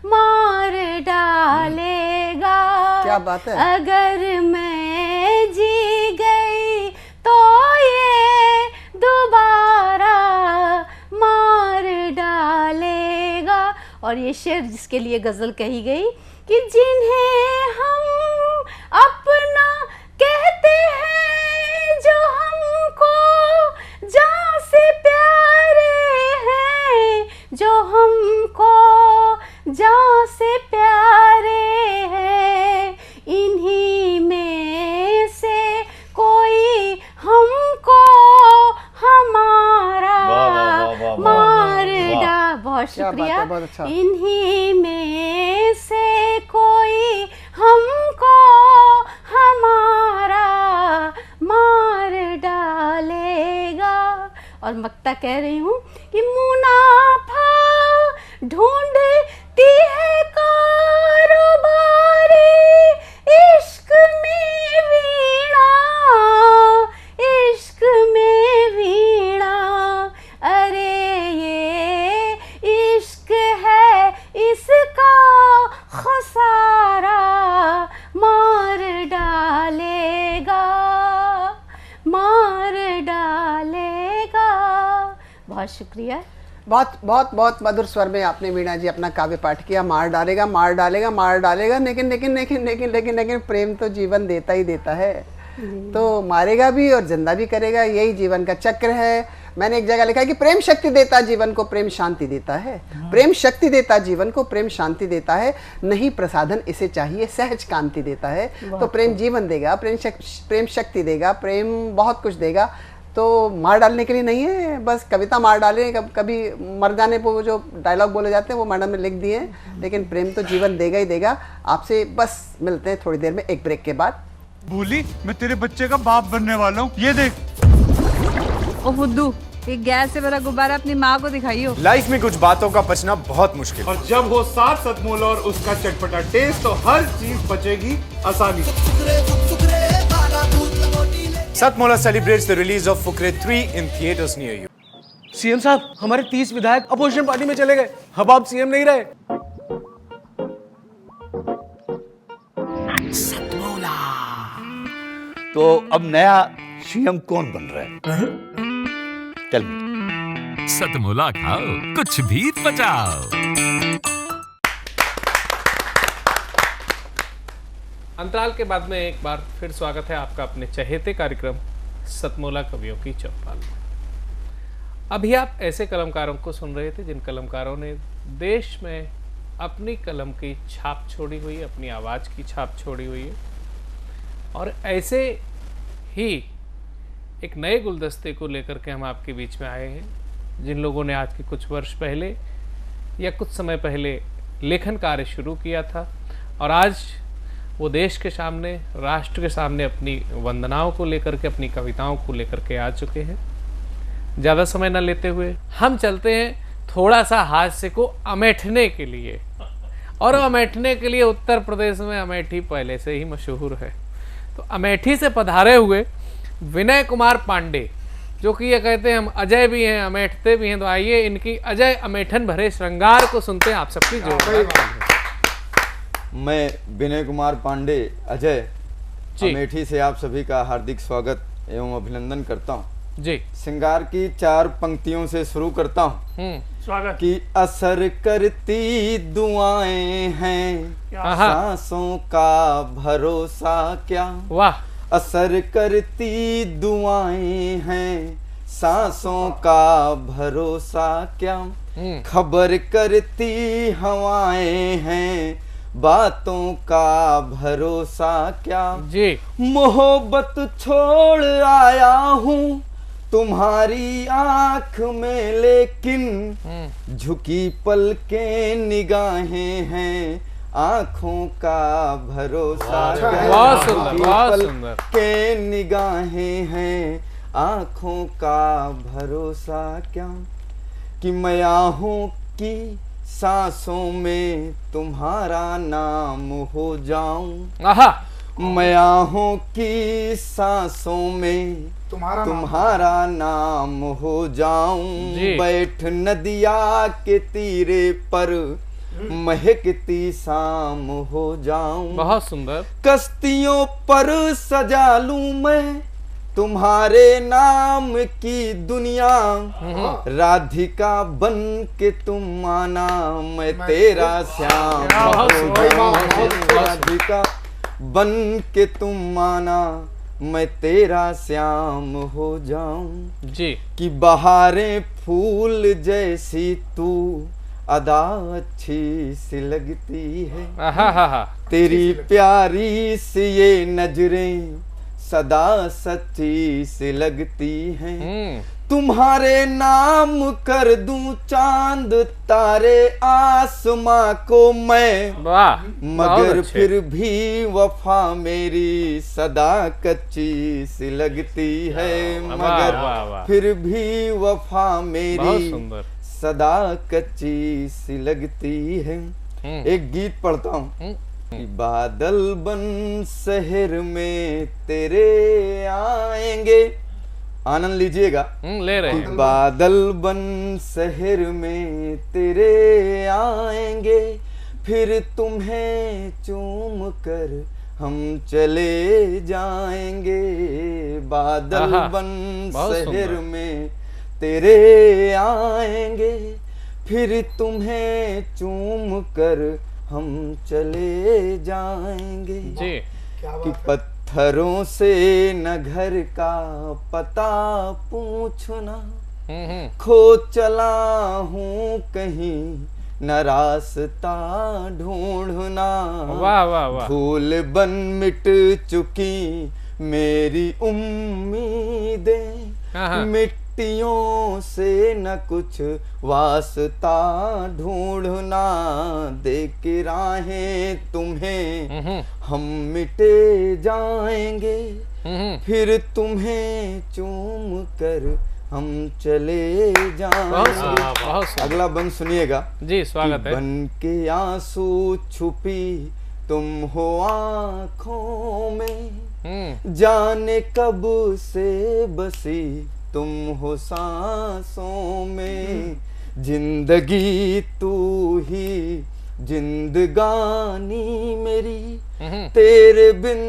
मार डालेगा। क्या बात है। अगर मैं जी गई तो ये दोबारा मार डालेगा। और ये शेर जिसके लिए गजल कही गई कि जिन्हें हम अपना कहते हैं, जो हमको जान से प्यारे हैं, जो हमको जान से प्यारे हैं, इन्हीं में से कोई हमको हमारा मार डा। बहुत शुक्रिया। बहुत अच्छा। इन्हीं में से कोई हमको हमारा मार डालेगा। और मक्ता कह रही हूँ कि मुनाफा ढूंढती है कारोबारी, इश्क में वीणा, इश्क में वीणा। अरे ये इश्क है बहुत शुक्रिया। बहुत बहुत बहुत मधुर स्वर में आपने वीणा जी अपना काव्य पाठ किया। मार डालेगा मार डालेगा मार डालेगा, लेकिन लेकिन लेकिन लेकिन लेकिन लेकिन प्रेम तो जीवन देता ही देता है, तो मारेगा भी और जिंदा भी करेगा, यही जीवन का चक्र है। मैंने एक जगह लिखा है कि प्रेम शक्ति देता जीवन को, प्रेम शांति देता है। प्रेम शक्ति देता जीवन को, प्रेम शांति देता है, नहीं प्रसाधन इसे चाहिए, सहज कांति देता है। तो प्रेम जीवन देगा, प्रेम शक्ति देगा, प्रेम बहुत कुछ देगा। तो मार डालने के लिए नहीं है, बस कविता मार डाले, कभी मर जाने पर वो जो डायलॉग बोले जाते हैं वो मैडम ने लिख दिए हैं, लेकिन प्रेम तो जीवन देगा ही देगा। आपसे बस मिलते हैं थोड़ी देर में एक ब्रेक के बाद। बोली मैं तेरे बच्चे का बाप बनने वाला हूँ, ये देख। ओ फुद्दू, एक गैस से भरा गुब्बारा अपनी माँ को दिखाइयो। लाइफ में कुछ बातों का बचना बहुत मुश्किल, और जब हो साथ सतमोला और उसका चटपटा टेस्ट, तो हर चीज बचेगी आसानी से। Satmola celebrates the release of Fukre 3 in theaters near you. CM साहब, हमारे 30 विधायक अपोजिशन पार्टी में चले गए, अब आप सीएम नहीं रहे। सतमोला। तो अब नया सीएम कौन बन रहा है? चल सतमोला खाओ, कुछ भी बचाओ। अंतराल के बाद में एक बार फिर स्वागत है आपका अपने चहेते कार्यक्रम सतमोला कवियों की चौपाल में। अभी आप ऐसे कलमकारों को सुन रहे थे जिन कलमकारों ने देश में अपनी कलम की छाप छोड़ी हुई है, अपनी आवाज़ की छाप छोड़ी हुई है। और ऐसे ही एक नए गुलदस्ते को लेकर के हम आपके बीच में आए हैं, जिन लोगों ने आज के कुछ वर्ष पहले या कुछ समय पहले लेखन कार्य शुरू किया था, और आज वो देश के सामने, राष्ट्र के सामने अपनी वंदनाओं को लेकर के, अपनी कविताओं को लेकर के आ चुके हैं। ज़्यादा समय न लेते हुए हम चलते हैं थोड़ा सा हास्य को अमेठने के लिए, और अमेठने के लिए उत्तर प्रदेश में अमेठी पहले से ही मशहूर है। तो अमेठी से पधारे हुए विनय कुमार पांडे, जो कि ये कहते हैं हम अजय भी हैं, अमेठते भी हैं, तो आइए इनकी अजय अमेठन भरे श्रृंगार को सुनते हैं आप सबकी जोरदार। मैं विनय कुमार पांडे अजय अमेठी से आप सभी का हार्दिक स्वागत एवं अभिनंदन करता हूँ जी। श्रृंगार की 4 पंक्तियों से शुरू करता हूँ। स्वागत। कि असर करती दुआएं हैं, सांसों का भरोसा क्या। वाह। असर करती दुआएं हैं, सांसों का भरोसा क्या। खबर करती हवाएं हैं, बातों का भरोसा क्या। जी। मोहब्बत छोड़ आया हूँ तुम्हारी आंख में, लेकिन झुकी पलकें निगाहें हैं, आंखों का भरोसा क्या। बहुत सुंदर, बहुत सुंदर। के निगाहें हैं, आंखों का भरोसा क्या। कि मैं आहूं की सांसों में तुम्हारा नाम हो जाऊं। मैं आहूं की सांसों में तुम्हारा नाम हो जाऊं। बैठ नदिया के तीरे पर महकती शाम हो जाऊं। बहुत सुंदर। कश्तियों पर सजा लूं मैं तुम्हारे नाम की दुनिया, राधिका बन के तुम आना, मैं तेरा श्याम हो जाऊं। राधिका बन के तुम आना, मैं तेरा श्याम हो जाऊं। जी। कि बहारें फूल जैसी तू अदा अच्छी सी लगती है, तेरी प्यारी सी ये नजरें सदा सच्ची सी लगती हैं। तुम्हारे नाम कर दूं चांद तारे आसमां को मैं, मगर फिर भी वफा मेरी सदा कच्ची सी लगती है। मगर फिर भी वफा मेरी सदा कच्ची सी लगती है। एक गीत पढ़ता हूँ। बादल बन शहर में तेरे आएंगे, आनंद लीजिएगा। ले रहे हैं। बादल बन शहर में तेरे आएंगे, फिर तुम्हें चूम कर हम चले जाएंगे। बादल बन शहर में तेरे आएंगे, फिर तुम्हें चूम कर हम चले जाएंगे जी। कि पत्थरों से न घर का पता पूछना, खो चला हूँ कहीं न रास्ता ढूंढना। वाह वाह वाह। भूल बन मिट चुकी मेरी उम्मीदें, मिट्टियों से न कुछ वास्ता ढूंढना। देख राहें तुम्हें हम मिटे जाएंगे, फिर तुम्हें चूम कर हम चले जाएंगे। अगला बंद सुनिएगा जी, स्वागत है। बन के आंसू छुपी तुम हो आँखों में, जाने कब से बसी तुम हो सांसों में। जिंदगी तू ही जिंदगानी मेरी, तेरे बिन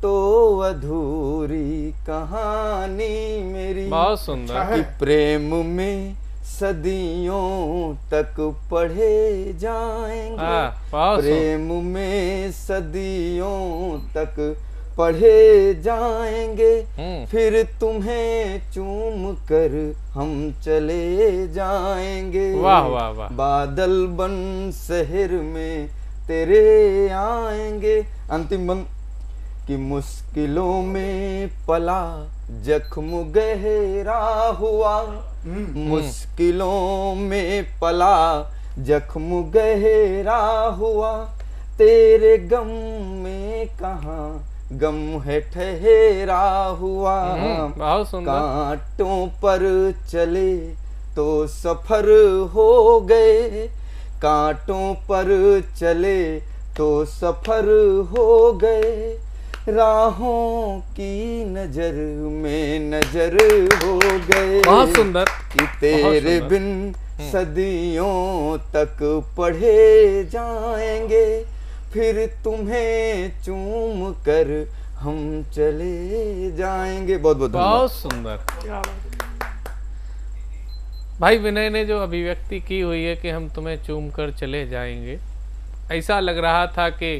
तो अधूरी कहानी मेरी। बहुत सुंदर। कि प्रेम में सदियों तक पढ़े जाएंगे, प्रेम में सदियों तक पढ़े जाएंगे, फिर तुम्हें चूम कर हम चले जाएंगे। वाह वाह वाह। बादल बन शहर में तेरे आएंगे। अंतिम बंद कि मुश्किलों में पला जख्म गहरा हुआ, मुश्किलों में पला जख्म गहरा हुआ, तेरे गम में कहाँ गम है ठहरा हुआ। बहुत सुंदर। कांटों पर चले तो सफर हो गए, कांटों पर चले तो सफर हो गए, राहों की नजर में नजर हो गए। बहुत सुंदर। कि तेरे बिन सदियों तक पढ़े जाएंगे, फिर तुम्हें चूम कर हम चले जाएंगे। बहुत बहुत बहुत सुंदर। भाई विनय ने जो अभिव्यक्ति की हुई है कि हम तुम्हें चूम कर चले जाएंगे, ऐसा लग रहा था कि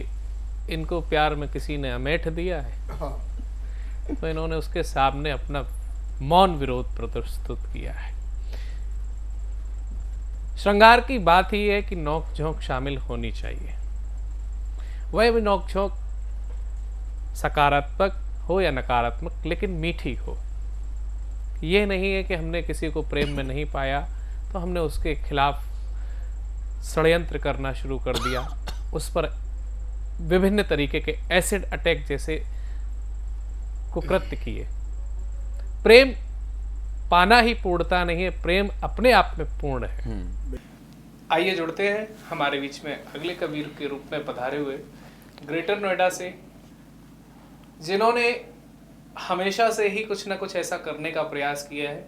इनको प्यार में किसी ने अमेठ दिया है, तो इन्होंने उसके सामने अपना मौन विरोध प्रस्तुत किया है। श्रृंगार की बात ही है कि नोक झोंक शामिल होनी चाहिए। वह भी नोक झोंक सकारात्मक हो या नकारात्मक, लेकिन मीठी हो। ये नहीं है कि हमने किसी को प्रेम में नहीं पाया तो हमने उसके खिलाफ षड्यंत्र करना शुरू कर दिया, उस पर विभिन्न तरीके के एसिड अटैक जैसे कुकृत्य किए। प्रेम पाना ही पूर्णता नहीं है, प्रेम अपने आप में पूर्ण है। आइए जुड़ते हैं हमारे बीच में अगले कबीर के रूप में पधारे हुए ग्रेटर नोएडा से, जिन्होंने हमेशा से ही कुछ ना कुछ ऐसा करने का प्रयास किया है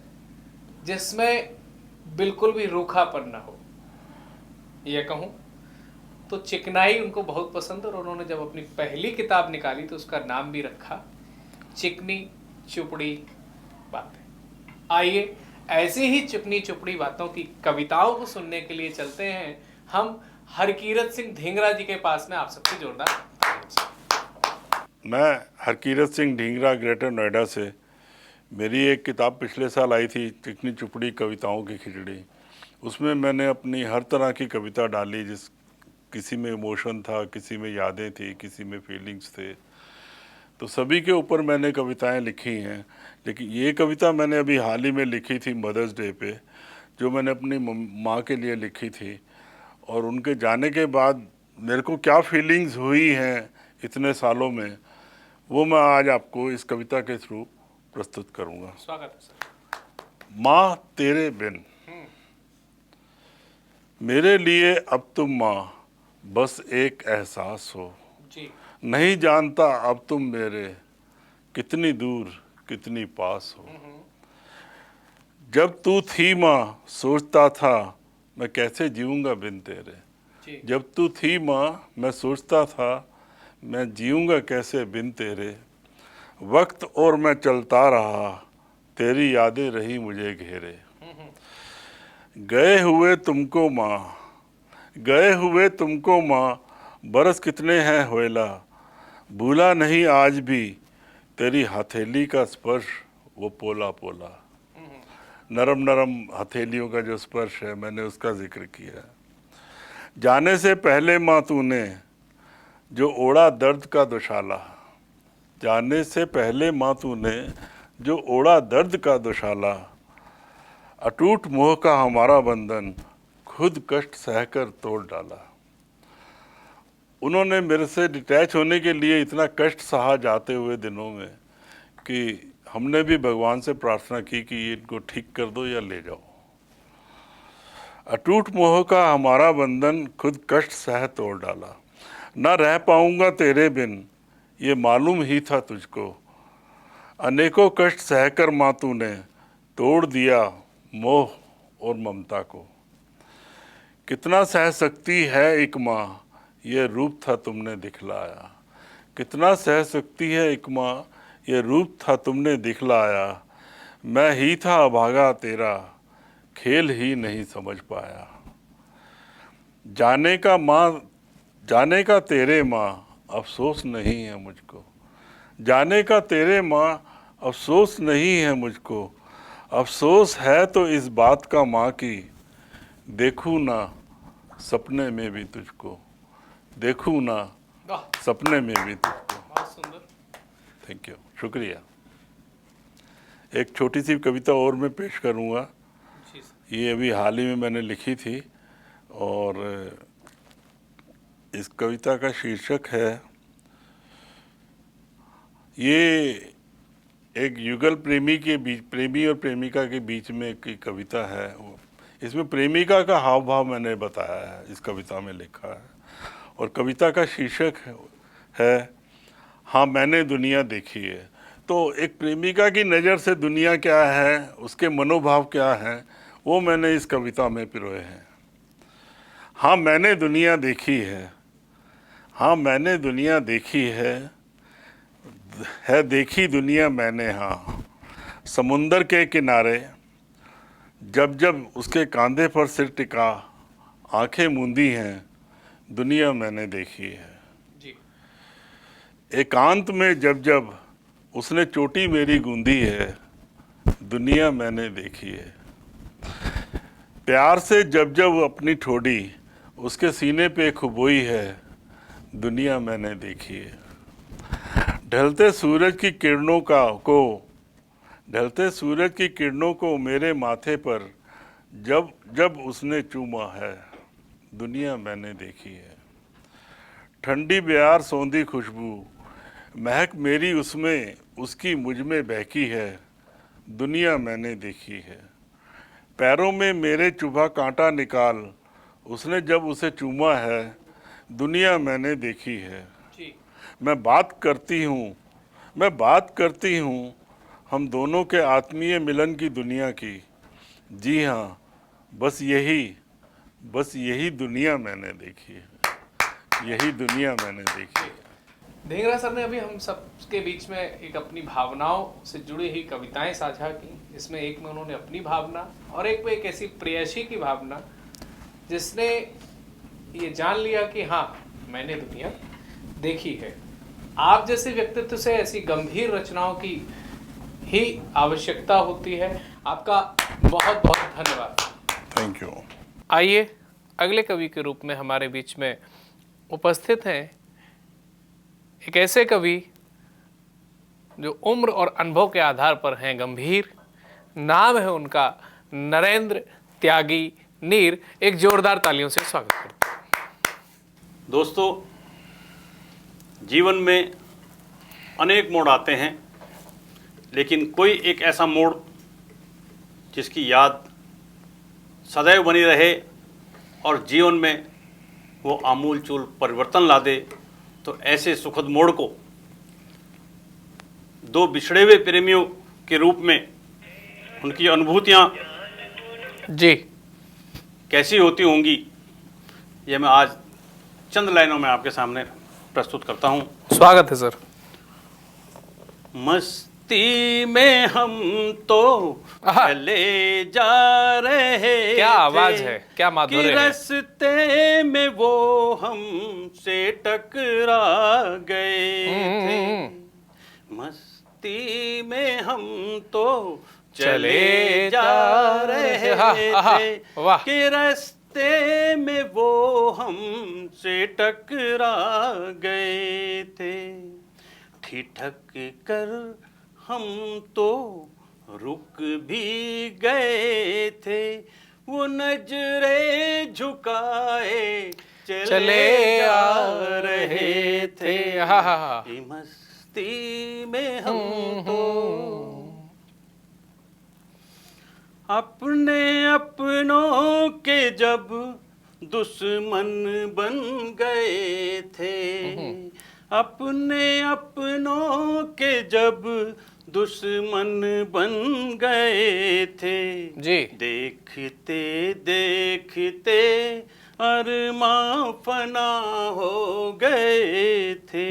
जिसमें बिल्कुल भी रूखापन ना हो। यह कहूँ तो चिकनाई उनको बहुत पसंद, और उन्होंने जब अपनी पहली किताब निकाली तो उसका नाम भी रखा चिकनी चुपड़ी बातें। आइए ऐसी ही चिकनी चुपड़ी बातों की कविताओं को सुनने के लिए चलते हैं हम हरकीरत सिंह ढींगरा जी के पास में। आप सबसे जोरदार। मैं हरकीरत सिंह ढींगरा ग्रेटर नोएडा से। मेरी एक किताब पिछले साल आई थी, चिकनी चुपड़ी कविताओं की खिचड़ी। उसमें मैंने अपनी हर तरह की कविता डाली, जिस किसी में इमोशन था, किसी में यादें थी, किसी में फीलिंग्स थे, तो सभी के ऊपर मैंने कविताएं लिखी हैं। लेकिन ये कविता मैंने अभी हाल ही में लिखी थी मदर्स डे पे, जो मैंने अपनी माँ के लिए लिखी थी, और उनके जाने के बाद मेरे को क्या फीलिंग्स हुई हैं इतने सालों में, वो मैं आज आपको इस कविता के थ्रू प्रस्तुत करूँगा। स्वागत है सर। माँ तेरे बिन। मेरे लिए अब तुम माँ बस एक एहसास हो जी। नहीं जानता अब तुम मेरे कितनी दूर कितनी पास हो। जब तू थी माँ सोचता था मैं कैसे जीऊंगा बिन तेरे। जब तू थी माँ मैं सोचता था मैं जीऊंगा कैसे बिन तेरे। वक्त और मैं चलता रहा तेरी यादें रही मुझे घेरे। गए हुए तुमको माँ, गए हुए तुमको माँ, बरस कितने हैं होएला, भूला नहीं आज भी तेरी हथेली का स्पर्श वो पोला पोला। नरम नरम हथेलियों का जो स्पर्श है, मैंने उसका जिक्र किया। जाने से पहले माँ तूने जो ओढ़ा दर्द का दुशाला, जाने से पहले माँ तूने जो ओढ़ा दर्द का दुशाला, अटूट मोह का हमारा बंधन खुद कष्ट सहकर तोड़ डाला। उन्होंने मेरे से डिटैच होने के लिए इतना कष्ट सहा जाते हुए दिनों में कि हमने भी भगवान से प्रार्थना की कि इनको ठीक कर दो या ले जाओ। अटूट मोह का हमारा बंधन खुद कष्ट सह तोड़ डाला, ना रह पाऊंगा तेरे बिन ये मालूम ही था तुझको, अनेकों कष्ट सहकर माँ तूने तोड़ दिया मोह और ममता को। कितना सह सकती है एक माँ ये रूप था तुमने दिखलाया, कितना सह सकती है एक माँ ये रूप था तुमने दिखलाया, मैं ही था अभागा तेरा खेल ही नहीं समझ पाया। जाने का माँ, जाने का तेरे माँ अफसोस नहीं है मुझको, जाने का तेरे माँ अफसोस नहीं है मुझको, अफसोस है तो इस बात का माँ की देखूँ ना सपने में भी तुझको, देखूँ ना सपने में भी तुझको। बहुत सुंदर, थैंक यू, शुक्रिया। एक छोटी सी कविता और मैं पेश करूँगा, ये अभी हाल ही में मैंने लिखी थी और इस कविता का शीर्षक है, ये एक युगल प्रेमी के बीच, प्रेमी और प्रेमिका के बीच में एक कविता है। इसमें प्रेमिका का हाव भाव मैंने बताया है, इस कविता में लिखा है। और कविता का शीर्षक है हाँ मैंने दुनिया देखी है। तो एक प्रेमिका की नज़र से दुनिया क्या है, उसके मनोभाव क्या हैं, वो मैंने इस कविता में पिरोए हैं। हाँ मैंने दुनिया देखी है, हाँ मैंने दुनिया देखी है देखी दुनिया मैंने। हाँ समुंदर के किनारे जब जब उसके कंधे पर सिर टिका, आंखें मूंदी हैं दुनिया मैंने देखी है। जी। एकांत में जब जब उसने चोटी मेरी गूंदी है दुनिया मैंने देखी है। प्यार से जब जब अपनी ठोड़ी उसके सीने पे खुबोई है दुनिया मैंने देखी है। ढलते सूरज की किरणों को, ढलते सूरज की किरणों को मेरे माथे पर जब जब उसने चूमा है दुनिया मैंने देखी है। ठंडी ब्यार सौंधी खुशबू महक मेरी उसमें उसकी मुझ में बहकी है दुनिया मैंने देखी है। पैरों में मेरे चुभा कांटा निकाल उसने जब उसे चूमा है दुनिया मैंने देखी है। मैं बात करती हूँ हम दोनों के आत्मीय मिलन की दुनिया की। जी हाँ बस यही दुनिया मैंने देखी है, यही दुनिया मैंने देखी है। ढींगरा सर ने अभी हम सबके बीच में एक अपनी भावनाओं से जुड़ी हुई कविताएं साझा की, जिसमें एक में उन्होंने अपनी भावना और एक में एक ऐसी प्रेयसी की भावना जिसने ये जान लिया कि हाँ मैंने दुनिया देखी है। आप जैसे व्यक्तित्व से ऐसी गंभीर रचनाओं की ही आवश्यकता होती है। आपका बहुत बहुत धन्यवाद। Thank you. आइए अगले कवि के रूप में हमारे बीच में उपस्थित हैं एक ऐसे कवि जो उम्र और अनुभव के आधार पर हैं गंभीर। नाम है उनका नरेंद्र त्यागी नीर। एक जोरदार तालियों से स्वागत करते हैं। दोस्तों, जीवन में अनेक मोड़ आते हैं, लेकिन कोई एक ऐसा मोड़ जिसकी याद सदैव बनी रहे और जीवन में वो आमूल चूल परिवर्तन ला दे, तो ऐसे सुखद मोड़ को दो बिछड़े हुए प्रेमियों के रूप में उनकी अनुभूतियाँ जी कैसी होती होंगी, ये मैं आज चंद लाइनों में आपके सामने प्रस्तुत करता हूँ। स्वागत है सर। मस्ती मस्ती में हम तो चले जा रहे क्या आवाज थे है, क्या माधुर्य कि है। रास्ते में वो हमसे टकरा गए थे। मस्ती में हम तो चले जा रहे थे वाह। कि रास्ते में वो हमसे टकरा गए थे। ठिठक कर हम तो रुक भी गए थे, वो नजरे झुकाए चले जा रहे थे। कि मस्ती में हम तो अपने अपनों के जब दुश्मन बन गए थे, अपने अपनों के जब दुश्मन बन गए थे जी। देखते देखते अरमां फना हो गए थे।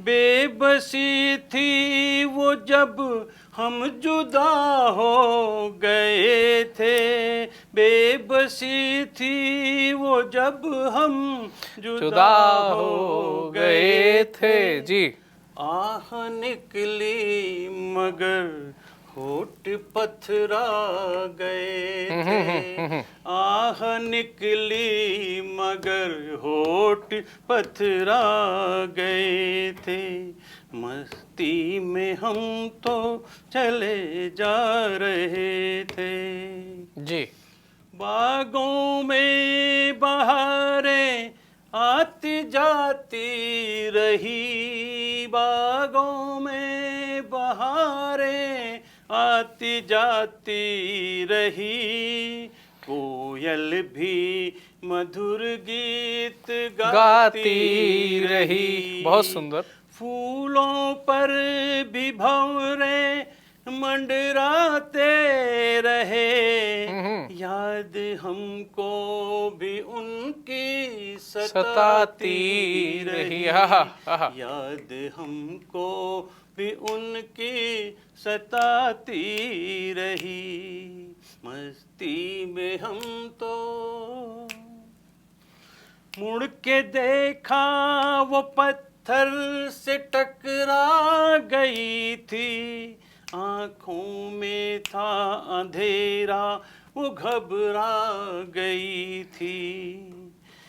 बेबसी थी वो जब हम जुदा हो गए थे, बेबसी थी वो जब हम जुदा हो गए थे। जी। आह निकली मगर होठ पथरा गए थे। आह निकली मगर होठ पथरा गए थे। मस्ती में हम तो चले जा रहे थे। जी। बागों में बहारें आती जाती रही, बागों में बहारें आती जाती रही। कोयल भी मधुर गीत गाती रही। बहुत सुंदर। फूलों पर भी भंवरे मंडराते रहे, याद हमको भी उनकी सताती रही। याद हमको भी उनकी सताती रही। मस्ती में हम तो मुड़ के देखा वो पत्थर से टकरा गई थी। आँखों में था अंधेरा वो घबरा गई थी।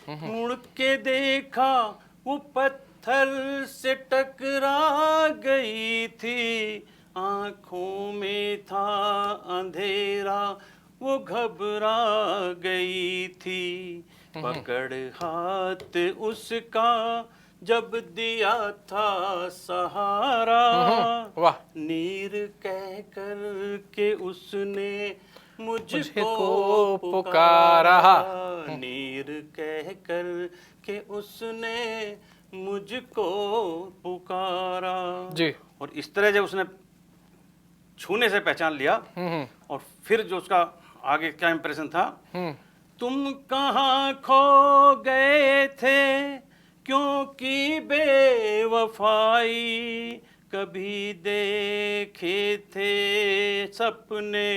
मुड़ के देखा वो पत्थर से टकरा गई थी। आँखों में था अंधेरा वो घबरा गई थी। पकड़ हाथ उसका जब दिया था सहारा, वाह। नीर कह कर के उसने मुझको पुकारा। नीर कह कर के उसने मुझको पुकारा। जी। और इस तरह जब उसने छूने से पहचान लिया और फिर जो उसका आगे क्या इंप्रेशन था, तुम कहाँ खो गए थे क्योंकि बेवफाई, कभी देखे थे सपने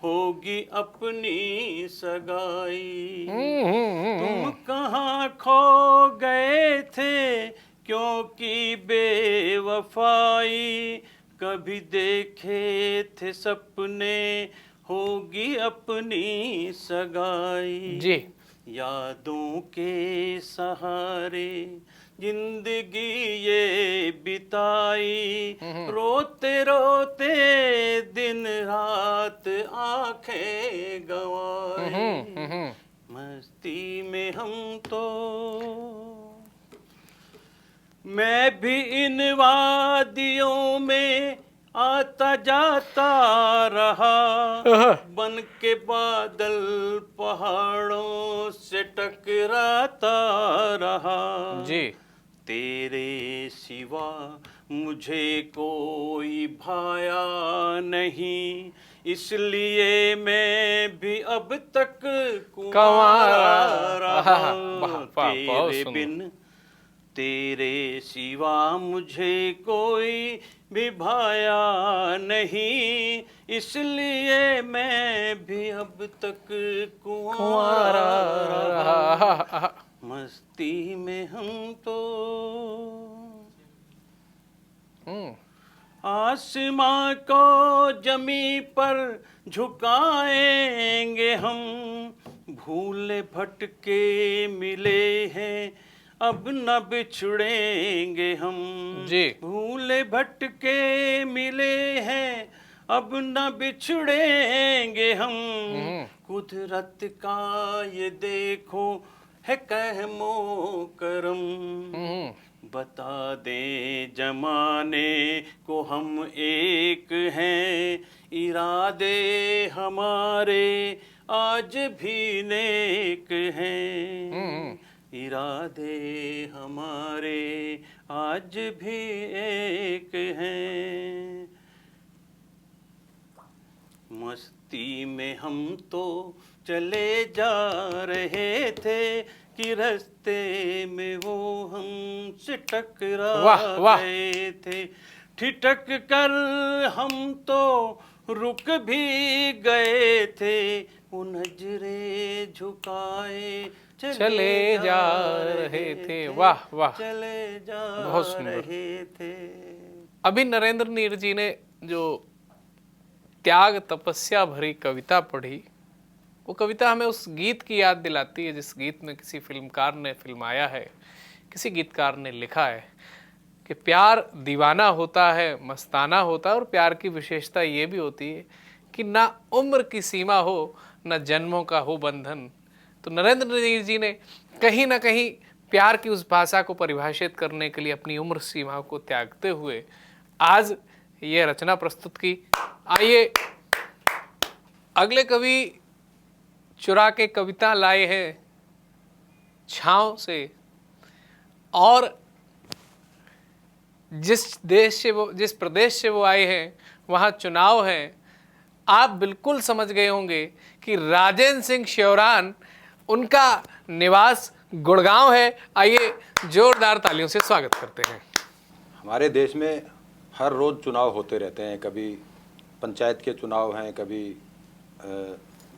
होगी अपनी सगाई। तुम कहाँ खो गए थे क्योंकि बेवफाई, कभी देखे थे सपने होगी अपनी सगाई। जी। यादों के सहारे जिंदगी ये बिताई, रोते रोते दिन रात आंखें गंवाई। मस्ती में हम तो मैं भी इन वादियों में आता जाता रहा, बन के बादल पहाड़ों से टकराता रहा। जी। तेरे सिवा मुझे कोई भाया नहीं, इसलिए मैं भी अब तक कुंवारा रहा। तेरे बिन तेरे सिवा मुझे कोई भी भाया नहीं, इसलिए मैं भी अब तक कुंवारा रहा। मस्ती में हम तो आसमां को जमी पर झुकाएंगे हम, भूले भटके मिले हैं अब न बिछड़ेंगे हम जी। भूले भटके मिले हैं अब न बिछड़ेंगे हम, कुदरत का ये देखो है कहमो करम, बता दे जमाने को हम एक हैं, इरादे हमारे आज भी नेक हैं, इरादे हमारे आज भी एक हैं। मस्ती में हम तो चले जा रहे थे कि रास्ते में वो हमसे टकरा गए थे, ठिठक कर हम तो रुक भी गए थे, वो नजरे झुकाए चले जा रहे थे। वाह वाह, चले जा बहुत सुंदर। रहे थे। अभी नरेंद्र नीर जी ने जो त्याग तपस्या भरी कविता पढ़ी, वो कविता हमें उस गीत की याद दिलाती है जिस गीत में किसी फिल्मकार ने फिल्माया है, किसी गीतकार ने लिखा है कि प्यार दीवाना होता है, मस्ताना होता है, और प्यार की विशेषता ये भी होती है कि ना उम्र की सीमा हो, ना जन्मों का हो बंधन। तो नरेंद्र नीर जी ने कहीं ना कहीं प्यार की उस भाषा को परिभाषित करने के लिए अपनी उम्र सीमा को त्यागते हुए आज ये रचना प्रस्तुत की। आइए अगले कवि चुरा के कविता लाए हैं छाँव से, और जिस प्रदेश से वो आए हैं वहाँ चुनाव है। आप बिल्कुल समझ गए होंगे कि राजेंद्र सिंह श्योरान उनका निवास गुड़गांव है। आइए जोरदार तालियों से स्वागत करते हैं। हमारे देश में हर रोज़ चुनाव होते रहते हैं, कभी पंचायत के चुनाव हैं, कभी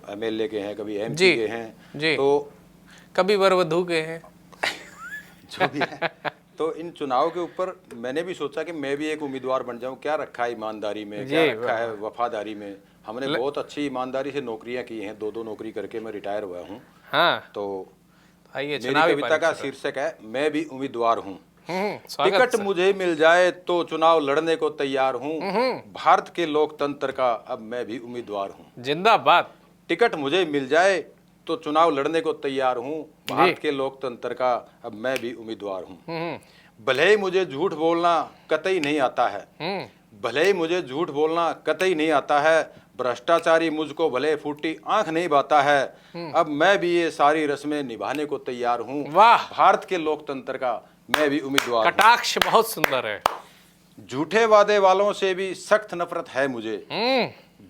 एमएलए के हैं, कभी एमपी के हैं जी, तो कभी वरवधू के हैं जो भी है। तो इन चुनाव के ऊपर मैंने भी सोचा कि मैं भी एक उम्मीदवार बन जाऊं। क्या रखा है ईमानदारी में, क्या रखा है वफादारी में। हमने बहुत अच्छी ईमानदारी से नौकरियां की हैं, 2-2 नौकरी करके मैं रिटायर हुआ हूं। हाँ, तो आइए मेरी कविता का शीर्षक है मैं भी उम्मीदवार हूं। Ticket sir. मुझे मिल जाए तो चुनाव लड़ने को तैयार हूं, भारत के लोकतंत्र का अब मैं भी उम्मीदवार हूं। जिंदाबाद। टिकट मुझे मिल जाए तो चुनाव लड़ने को तैयार हूं, भारत के लोकतंत्र का अब मैं भी उम्मीदवार हूं। भले ही मुझे झूठ बोलना कतई नहीं आता है, भले ही मुझे झूठ बोलना कतई नहीं आता है, भ्रष्टाचारी मुझको भले फूटी आंख नहीं बाता है, अब मैं भी ये सारी रस्में निभाने को तैयार हूँ। वाह, भारत के लोकतंत्र का मैं भी उम्मीदवार हूं। कटाक्ष बहुत सुंदर है। झूठे वादे वालों से भी सख्त नफरत है मुझे,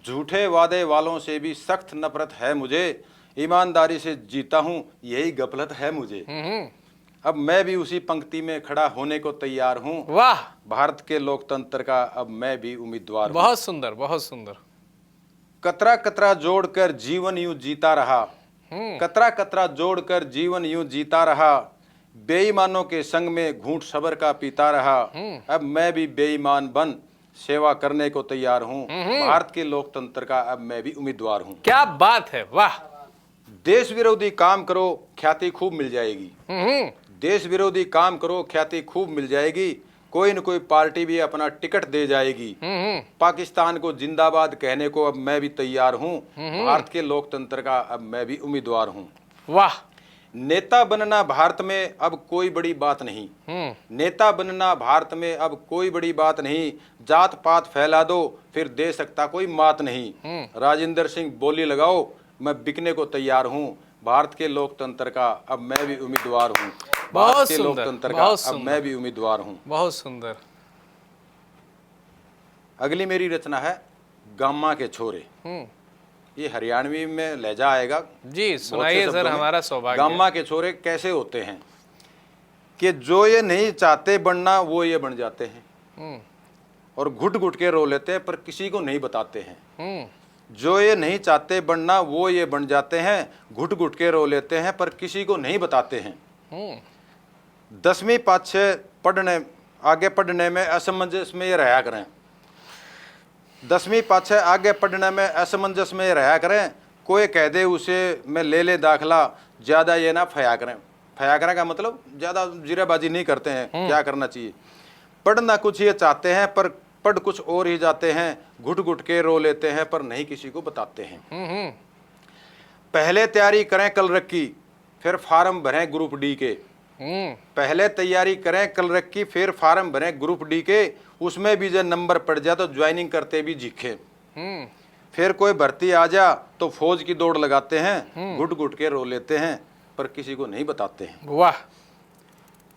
झूठे वादे वालों से भी सख्त नफरत है मुझे, ईमानदारी से जीता हूँ यही गफलत है मुझे, अब मैं भी उसी पंक्ति में खड़ा होने को तैयार हूँ। वाह, भारत के लोकतंत्र का अब मैं भी उम्मीदवार हूँ। बहुत सुंदर, बहुत सुंदर। कतरा कतरा जोड़कर जीवन यूं जीता रहा, कतरा कतरा जोड़कर जीवन यूं जीता रहा, बेईमानों के संग में घूंट सबर का पीता रहा, अब मैं भी बेईमान बन सेवा करने को तैयार हूँ, भारत के लोकतंत्र का अब मैं भी उम्मीदवार हूँ। क्या बात है, वाह। देश विरोधी काम करो ख्याति खूब मिल जाएगी, देश विरोधी काम करो ख्याति खूब मिल जाएगी, कोई न कोई पार्टी भी अपना टिकट दे जाएगी, पाकिस्तान को जिंदाबाद कहने को अब मैं भी तैयार हूँ, भारत के लोकतंत्र का अब मैं भी उम्मीदवार हूँ। वाह। नेता बनना भारत में अब कोई बड़ी बात नहीं, नेता बनना भारत में अब कोई बड़ी बात नहीं, जात पात फैला दो फिर दे सकता कोई मात नहीं, राजेंद्र सिंह बोली लगाओ मैं बिकने को तैयार हूँ, भारत के लोकतंत्र का अब मैं भी उम्मीदवार हूँ, भारत के लोकतंत्र का अब मैं भी उम्मीदवार हूँ। बहुत सुंदर। अगली मेरी रचना है गामा के छोरे। ये हरियाणवी में लहजा आएगा जी, सुनाइए सर, हमारा सौभाग्य। गामा के छोरे कैसे होते हैं। कि जो ये नहीं चाहते बनना वो ये बन जाते हैं और घुट घुट के रो लेते हैं पर किसी को नहीं बताते हैं। जो ये नहीं चाहते बनना वो ये बन जाते हैं, घुट घुट के रो लेते हैं पर किसी को नहीं बताते हैं। 10वीं पाछे पढ़ने आगे पढ़ने में असमंजस में ये रहा करें। 10वीं पाछे आगे पढ़ने में असमंजस में रहा करें। कोई कह दे उसे मैं ले दाखला, ज़्यादा ये ना फया करें। फया करें का मतलब ज़्यादा जीराबाजी नहीं करते हैं। क्या करना चाहिए? पढ़ना कुछ ये चाहते हैं पर पढ़ कुछ और ही जाते हैं, घुट घुट के रो लेते हैं पर नहीं किसी को बताते हैं। पहले तैयारी करें कल रखी, फिर फार्म भरें ग्रुप डी के। पहले तैयारी करें कल रखी, फिर फार्म भरें ग्रुप डी के। उसमें भी जब नंबर पड़ जाए तो ज्वाइनिंग करते भी जीखे। फिर कोई भर्ती आ जा तो फौज की दौड़ लगाते हैं, घुट घुट के रो लेते हैं पर किसी को नहीं बताते हैं। वाह।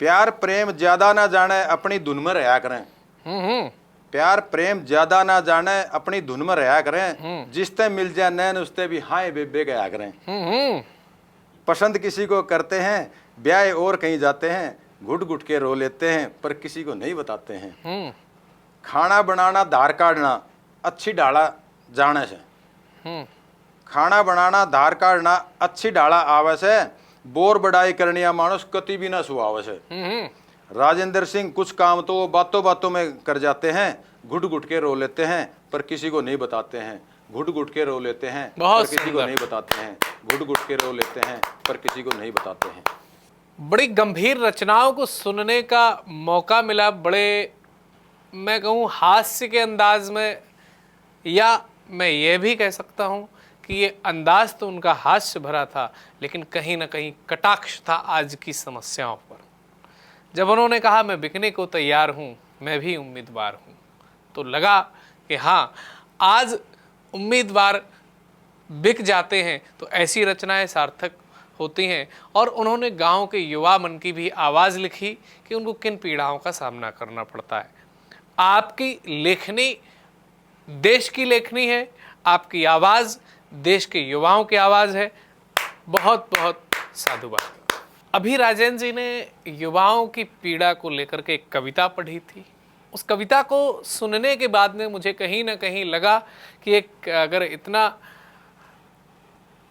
प्यार प्रेम ज्यादा ना जाने, अपनी धुन में रहा करें। प्यार प्रेम ज्यादा ना जाने, अपनी धुन में रहा करें। जिसते मिल जाए नैन उसते भी हाय बेबे गया करें। पसंद किसी को करते हैं, ब्याह और कहीं जाते हैं, घुट घुट के रो लेते हैं पर किसी को नहीं बताते हैं। खाना बनाना धार काटना अच्छी डाला जाने से। खाना बनाना धार काटना अच्छी डाला आवे से, बोर बड़ाई करनिया मानुष कति भी ना सुहावे से। राजेंद्र सिंह कुछ काम तो वो बातों बातों में कर जाते हैं, घुट घुट के रो लेते हैं पर किसी को नहीं बताते हैं। घुट घुट के रो लेते हैं पर किसी को नहीं बताते हैं। घुट घुट के रो लेते हैं पर किसी को नहीं बताते हैं। बड़ी गंभीर रचनाओं को सुनने का मौका मिला, बड़े मैं कहूँ हास्य के अंदाज में, या मैं ये भी कह सकता हूँ कि ये अंदाज तो उनका हास्य भरा था लेकिन कहीं ना कहीं कटाक्ष था आज की समस्याओं पर। जब उन्होंने कहा मैं बिकने को तैयार हूँ, मैं भी उम्मीदवार हूँ, तो लगा कि हाँ, आज उम्मीदवार बिक जाते हैं तो ऐसी रचनाएं सार्थक होती हैं। और उन्होंने गांव के युवा मन की भी आवाज़ लिखी कि उनको किन पीड़ाओं का सामना करना पड़ता है। आपकी लेखनी देश की लेखनी है, आपकी आवाज़ देश के युवाओं की आवाज़ है। बहुत बहुत साधुवाद। अभी राजेंद्र जी ने युवाओं की पीड़ा को लेकर के एक कविता पढ़ी थी। उस कविता को सुनने के बाद में मुझे कहीं ना कहीं लगा कि एक अगर इतना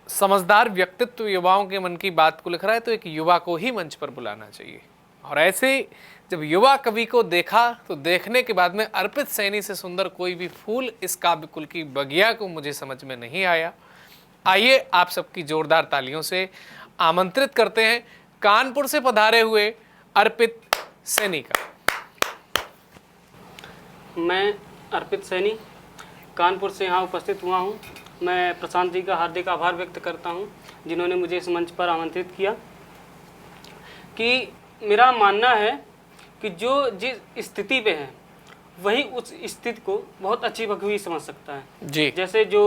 समझदार व्यक्तित्व युवाओं के मन की बात को लिख रहा है तो एक युवा को ही मंच पर बुलाना चाहिए। और ऐसे जब युवा कवि को देखा तो देखने के बाद में अर्पित सैनी से सुंदर कोई भी फूल इस काव्य कुल की बगिया को मुझे समझ में नहीं आया। आइए आप सबकी जोरदार तालियों से आमंत्रित करते हैं कानपुर से पधारे हुए अर्पित सैनी का। मैं अर्पित सैनी कानपुर से यहाँ उपस्थित हुआ हूँ। मैं प्रशांत जी का हार्दिक आभार व्यक्त करता हूँ जिन्होंने मुझे इस मंच पर आमंत्रित किया। कि मेरा मानना है कि जो जिस स्थिति पे है वही उस स्थिति को बहुत अच्छी बखूबी समझ सकता है जी। जैसे जो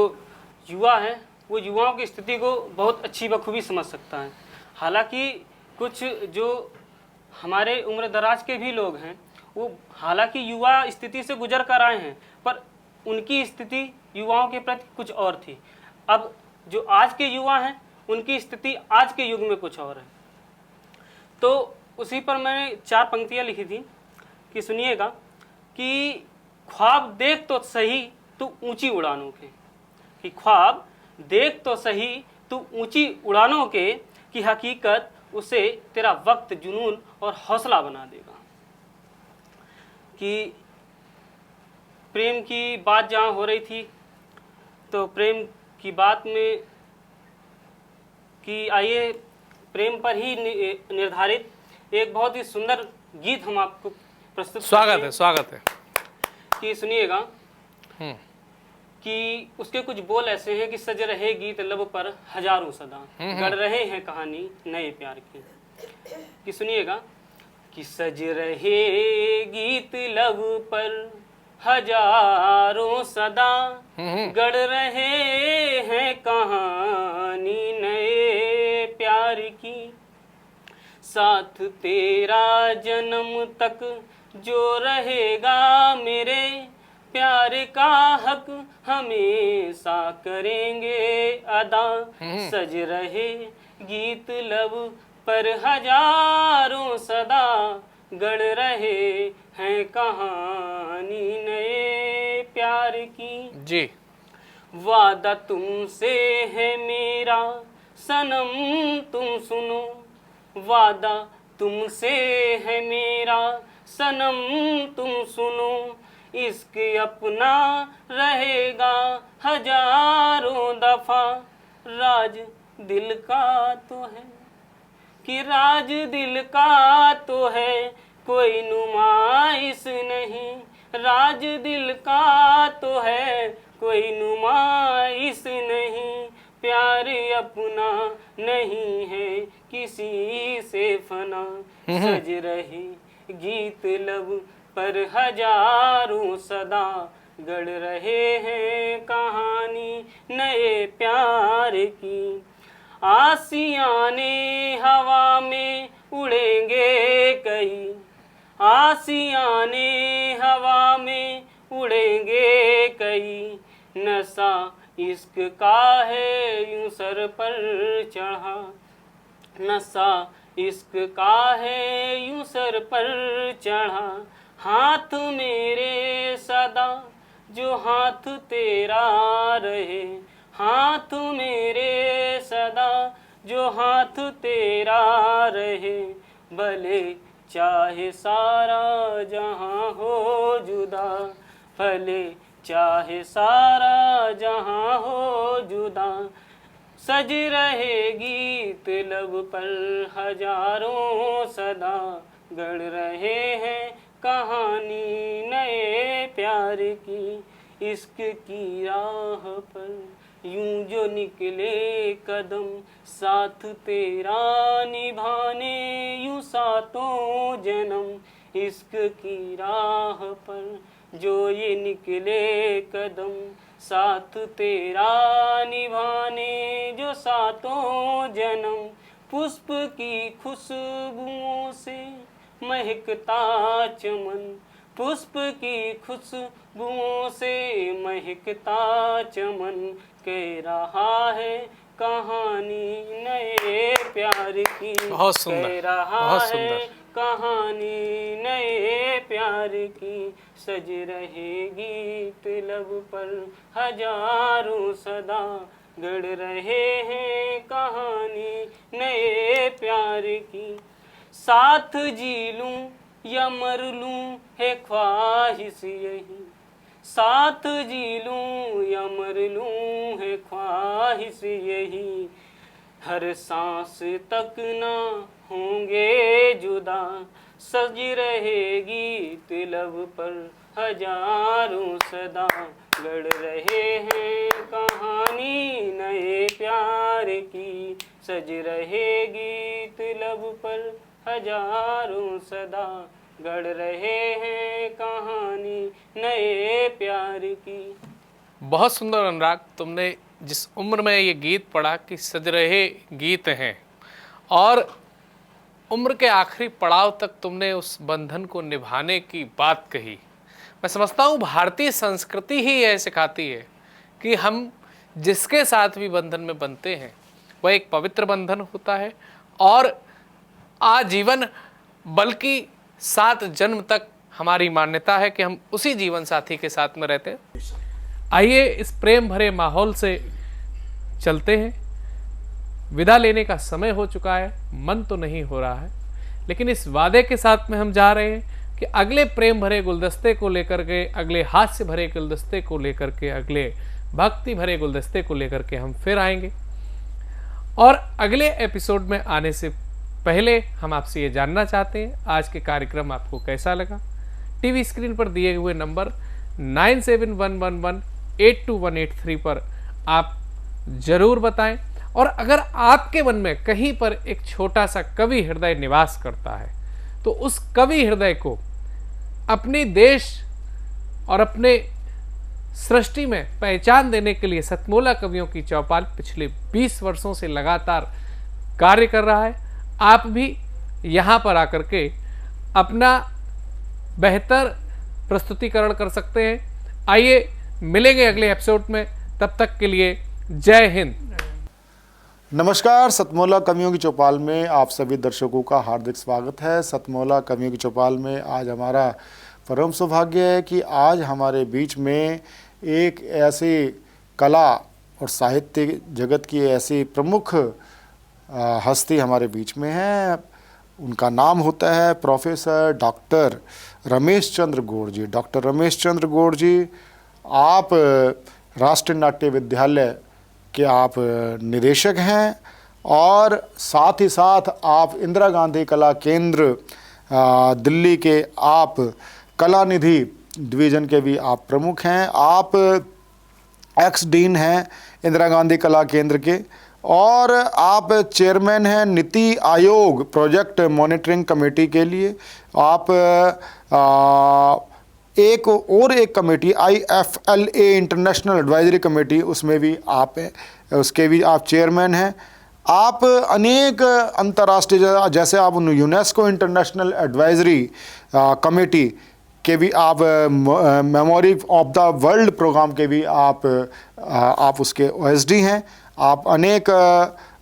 युवा है वो युवाओं की स्थिति को बहुत अच्छी बखूबी समझ सकता है। हालांकि कुछ जो हमारे उम्र दराज के भी लोग हैं वो हालांकि युवा स्थिति से गुजर कर आए हैं पर उनकी स्थिति युवाओं के प्रति कुछ और थी। अब जो आज के युवा हैं उनकी स्थिति आज के युग में कुछ और है। तो उसी पर मैंने 4 पंक्तियां लिखी थी कि सुनिएगा कि ख्वाब देख तो सही तू ऊंची उड़ानों के, कि ख्वाब देख तो सही तू ऊंची उड़ानों के, कि हकीकत उसे तेरा वक्त जुनून और हौसला बना देगा। कि प्रेम की बात जहाँ हो रही थी तो प्रेम की बात में कि आइए प्रेम पर ही निर्धारित एक बहुत ही सुंदर गीत हम आपको प्रस्तुत स्वागत है कि सुनिएगा कि उसके कुछ बोल ऐसे हैं कि सज रहे गीत लब पर हजारों सदा, गढ़ रहे हैं कहानी नए प्यार की। कि सुनिएगा कि सज रहे गीत लब पर हजारों सदा, गढ़ रहे हैं कहानी नए प्यार की। साथ तेरा जन्म तक जो रहेगा मेरे प्यार का हक हमेशा करेंगे अदा। सज रहे गीत लब पर हजारों सदा गढ़ रहे हैं कहानी नए प्यार की। जी। वादा तुमसे है मेरा सनम तुम सुनो, वादा तुमसे है मेरा सनम तुम सुनो, इश्क अपना रहेगा हजारों दफा। राज दिल का तो है कि राज दिल का तो है, कोई नुमाइश नहीं। राज दिल का तो है, कोई नुमाइश नहीं। प्यार अपना नहीं है किसी से फना, सज रहे गीत लब पर हजारों सदा गढ़ रहे हैं कहानी नए प्यार की। आसियाने हवा में उड़ेंगे कई, आसियाने हवा में उड़ेंगे कई। नशा इश्क का है यूं सर पर चढ़ा, नशा इश्क का है यूं सर पर चढ़ा। हाथ मेरे सदा जो हाथ तेरा रहे, हाथ मेरे सदा जो हाथ तेरा रहे। भले चाहे सारा जहां हो जुदा, भले चाहे सारा जहां हो जुदा। सज रहेगी तिलब पर हजारों सदा, गढ़ रहे हैं कहानी नए प्यार की। इश्क की राह पर यूं जो निकले कदम, साथ तेरा निभाने यूं सातों जन्म। इश्क की राह पर जो ये निकले कदम, साथ तेरा निभाने जो सातों जन्म। पुष्प की खुशबुओं से महकता चमन, पुष्प की खुशबुओं से महकता चमन। कह रहा है कहानी नए प्यार की, बहुत सुंदर, कह रहा बहुत है सुंदर। कहानी नए प्यार की। सज रहेगी तिलब पर हजारों सदा, गढ़ रहे हैं कहानी नए प्यार की। साथ जी लूं या मर लूं है ख्वाहिश यही, साथ जी लूं या मर लूं है ख्वाहिश यही। हर सांस तक ना होंगे जुदा, सज रहेगी तिलब पर हजारों सदा। गढ़ रहे हैं कहानी नए प्यार की, सज रहेगी तिलब पर हजारों सदा। गढ़ रहे हैं कहानी नए प्यार की। बहुत सुंदर अनुराग, तुमने जिस उम्र में ये गीत पढ़ा कि सज रहे गीत हैं, और उम्र के आखिरी पड़ाव तक तुमने उस बंधन को निभाने की बात कही। मैं समझता हूँ भारतीय संस्कृति ही यह सिखाती है कि हम जिसके साथ भी बंधन में बनते हैं वह एक पवित्र बंधन होता है, और आजीवन बल्कि 7 जन्म तक हमारी मान्यता है कि हम उसी जीवन साथी के साथ में रहते हैं। आइए इस प्रेम भरे माहौल से चलते हैं। विदा लेने का समय हो चुका है, मन तो नहीं हो रहा है, लेकिन इस वादे के साथ में हम जा रहे हैं कि अगले प्रेम भरे गुलदस्ते को लेकर के, अगले हास्य भरे गुलदस्ते को लेकर के, अगले भक्ति भरे गुलदस्ते को लेकर के हम फिर आएंगे। और अगले एपिसोड में आने से पहले हम आपसे ये जानना चाहते हैं आज के कार्यक्रम आपको कैसा लगा। टीवी स्क्रीन पर दिए हुए नंबर 9711182183 पर आप जरूर बताएं। और अगर आपके मन में कहीं पर एक छोटा सा कवि हृदय निवास करता है तो उस कवि हृदय को अपने देश और अपने सृष्टि में पहचान देने के लिए सतमोला कवियों की चौपाल पिछले 20 वर्षों से लगातार कार्य कर रहा है। आप भी यहाँ पर आकर के अपना बेहतर प्रस्तुतिकरण कर सकते हैं। आइए मिलेंगे अगले एपिसोड में, तब तक के लिए जय हिंद। नमस्कार, सतमौला कवियों की चौपाल में आप सभी दर्शकों का हार्दिक स्वागत है। सतमौला कवियों की चौपाल में आज हमारा परम सौभाग्य है कि आज हमारे बीच में एक ऐसी कला और साहित्य जगत की ऐसी प्रमुख हस्ती हमारे बीच में है। उनका नाम होता है प्रोफेसर डॉक्टर रमेश चंद्र गौड़ जी। डॉक्टर रमेश चंद्र गौड़ जी, आप राष्ट्रीय नाट्य विद्यालय के आप निदेशक हैं और साथ ही साथ आप इंदिरा गांधी कला केंद्र दिल्ली के आप कला निधि डिवीज़न के भी आप प्रमुख हैं। आप एक्स डीन हैं इंदिरा गांधी कला केंद्र के और आप चेयरमैन हैं NITI Aayog project monitoring committee के लिए। आप एक committee IFLA international advisory committee, उसमें भी आप हैं, उसके भी आप चेयरमैन हैं। आप अनेक अंतर्राष्ट्रीय, जैसे आप यूनेस्को इंटरनेशनल एडवाइजरी कमेटी के भी आप memory of the world program के भी आप उसके OSD हैं। आप अनेक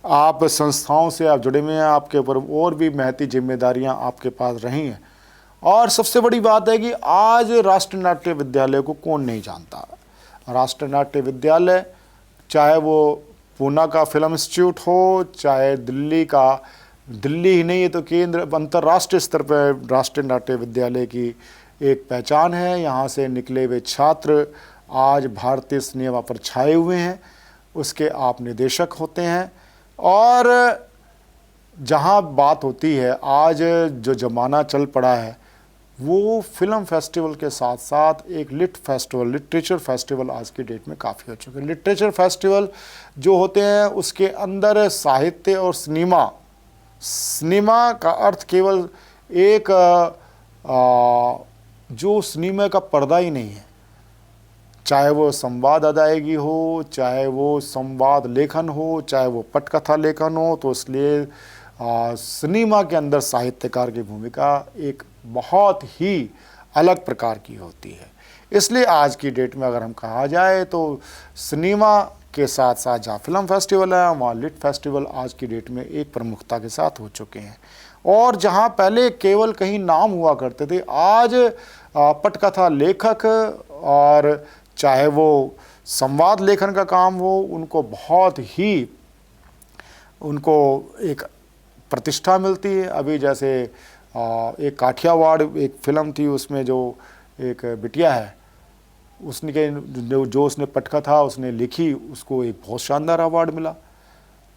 आप संस्थाओं से आप जुड़े हुए हैं, आपके ऊपर और भी महती जिम्मेदारियां आपके पास रही हैं। और सबसे बड़ी बात है कि आज राष्ट्रीय नाट्य विद्यालय को कौन नहीं जानता। राष्ट्रीय नाट्य विद्यालय, चाहे वो पूना का फिल्म इंस्टीट्यूट हो, चाहे दिल्ली ही नहीं है तो केंद्र अंतर्राष्ट्रीय स्तर पर राष्ट्रीय नाट्य विद्यालय की एक पहचान है। यहाँ से निकले हुए छात्र आज भारतीय सिनेमा पर छाए हुए हैं, उसके आप निदेशक होते हैं। और जहाँ बात होती है, आज जो ज़माना चल पड़ा है वो फिल्म फेस्टिवल के साथ साथ एक लिटरेचर फेस्टिवल आज की डेट में काफ़ी हो चुके हैं। लिटरेचर फेस्टिवल जो होते हैं उसके अंदर साहित्य और सिनेमा का अर्थ केवल एक जो सिनेमा का पर्दा ही नहीं है, चाहे वो संवाद अदायगी हो, चाहे वो संवाद लेखन हो, चाहे वो पटकथा लेखन हो, तो इसलिए सिनेमा के अंदर साहित्यकार की भूमिका एक बहुत ही अलग प्रकार की होती है। इसलिए आज की डेट में अगर हम कहा जाए तो सिनेमा के साथ साथ जहाँ फिल्म फेस्टिवल है वहाँ लिट फेस्टिवल आज की डेट में एक प्रमुखता के साथ हो चुके हैं। और जहाँ पहले केवल कहीं नाम हुआ करते थे, आज पटकथा लेखक और चाहे वो संवाद लेखन का काम हो, उनको बहुत ही एक प्रतिष्ठा मिलती है। अभी जैसे एक काठियावाड़ एक फिल्म थी, उसमें जो एक बिटिया है उसने जो उसने पटकथा उसने लिखी, उसको एक बहुत शानदार अवार्ड मिला।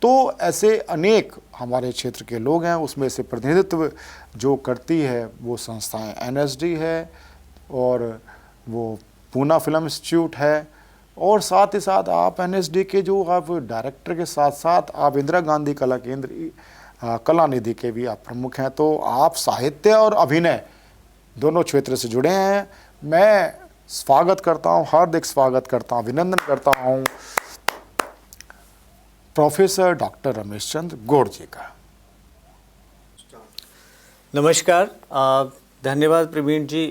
तो ऐसे अनेक हमारे क्षेत्र के लोग हैं, उसमें से प्रतिनिधित्व जो करती है वो संस्थाएं NSD है और वो पूना फिल्म इंस्टीट्यूट है, और साथ ही साथ आप NSD के जो आप डायरेक्टर के साथ साथ आप इंदिरा गांधी कला केंद्र कला निधि के भी आप प्रमुख हैं। तो आप साहित्य और अभिनय दोनों क्षेत्र से जुड़े हैं। मैं स्वागत करता हूं, हार्दिक स्वागत करता हूं, अभिनंदन करता हूं प्रोफेसर डॉक्टर रमेश चंद्र गौड़ जी का। नमस्कार, धन्यवाद प्रवीण जी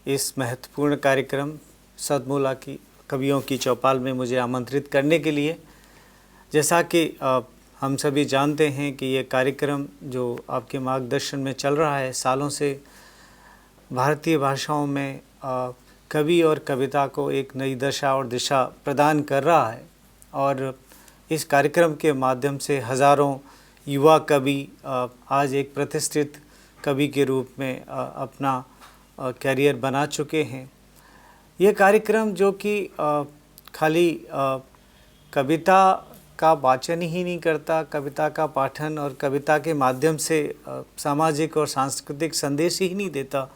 इस महत्वपूर्ण कार्यक्रम सतमौला की कवियों की चौपाल में मुझे आमंत्रित करने के लिए। जैसा कि हम सभी जानते हैं कि ये कार्यक्रम जो आपके मार्गदर्शन में चल रहा है, सालों से भारतीय भाषाओं में कवि और कविता को एक नई दशा और दिशा प्रदान कर रहा है। और इस कार्यक्रम के माध्यम से हज़ारों युवा कवि आज एक प्रतिष्ठित कवि के रूप में अपना कैरियर बना चुके हैं। ये कार्यक्रम जो कि खाली कविता का वाचन ही नहीं करता, कविता का पाठन और कविता के माध्यम से सामाजिक और सांस्कृतिक संदेश ही नहीं देता,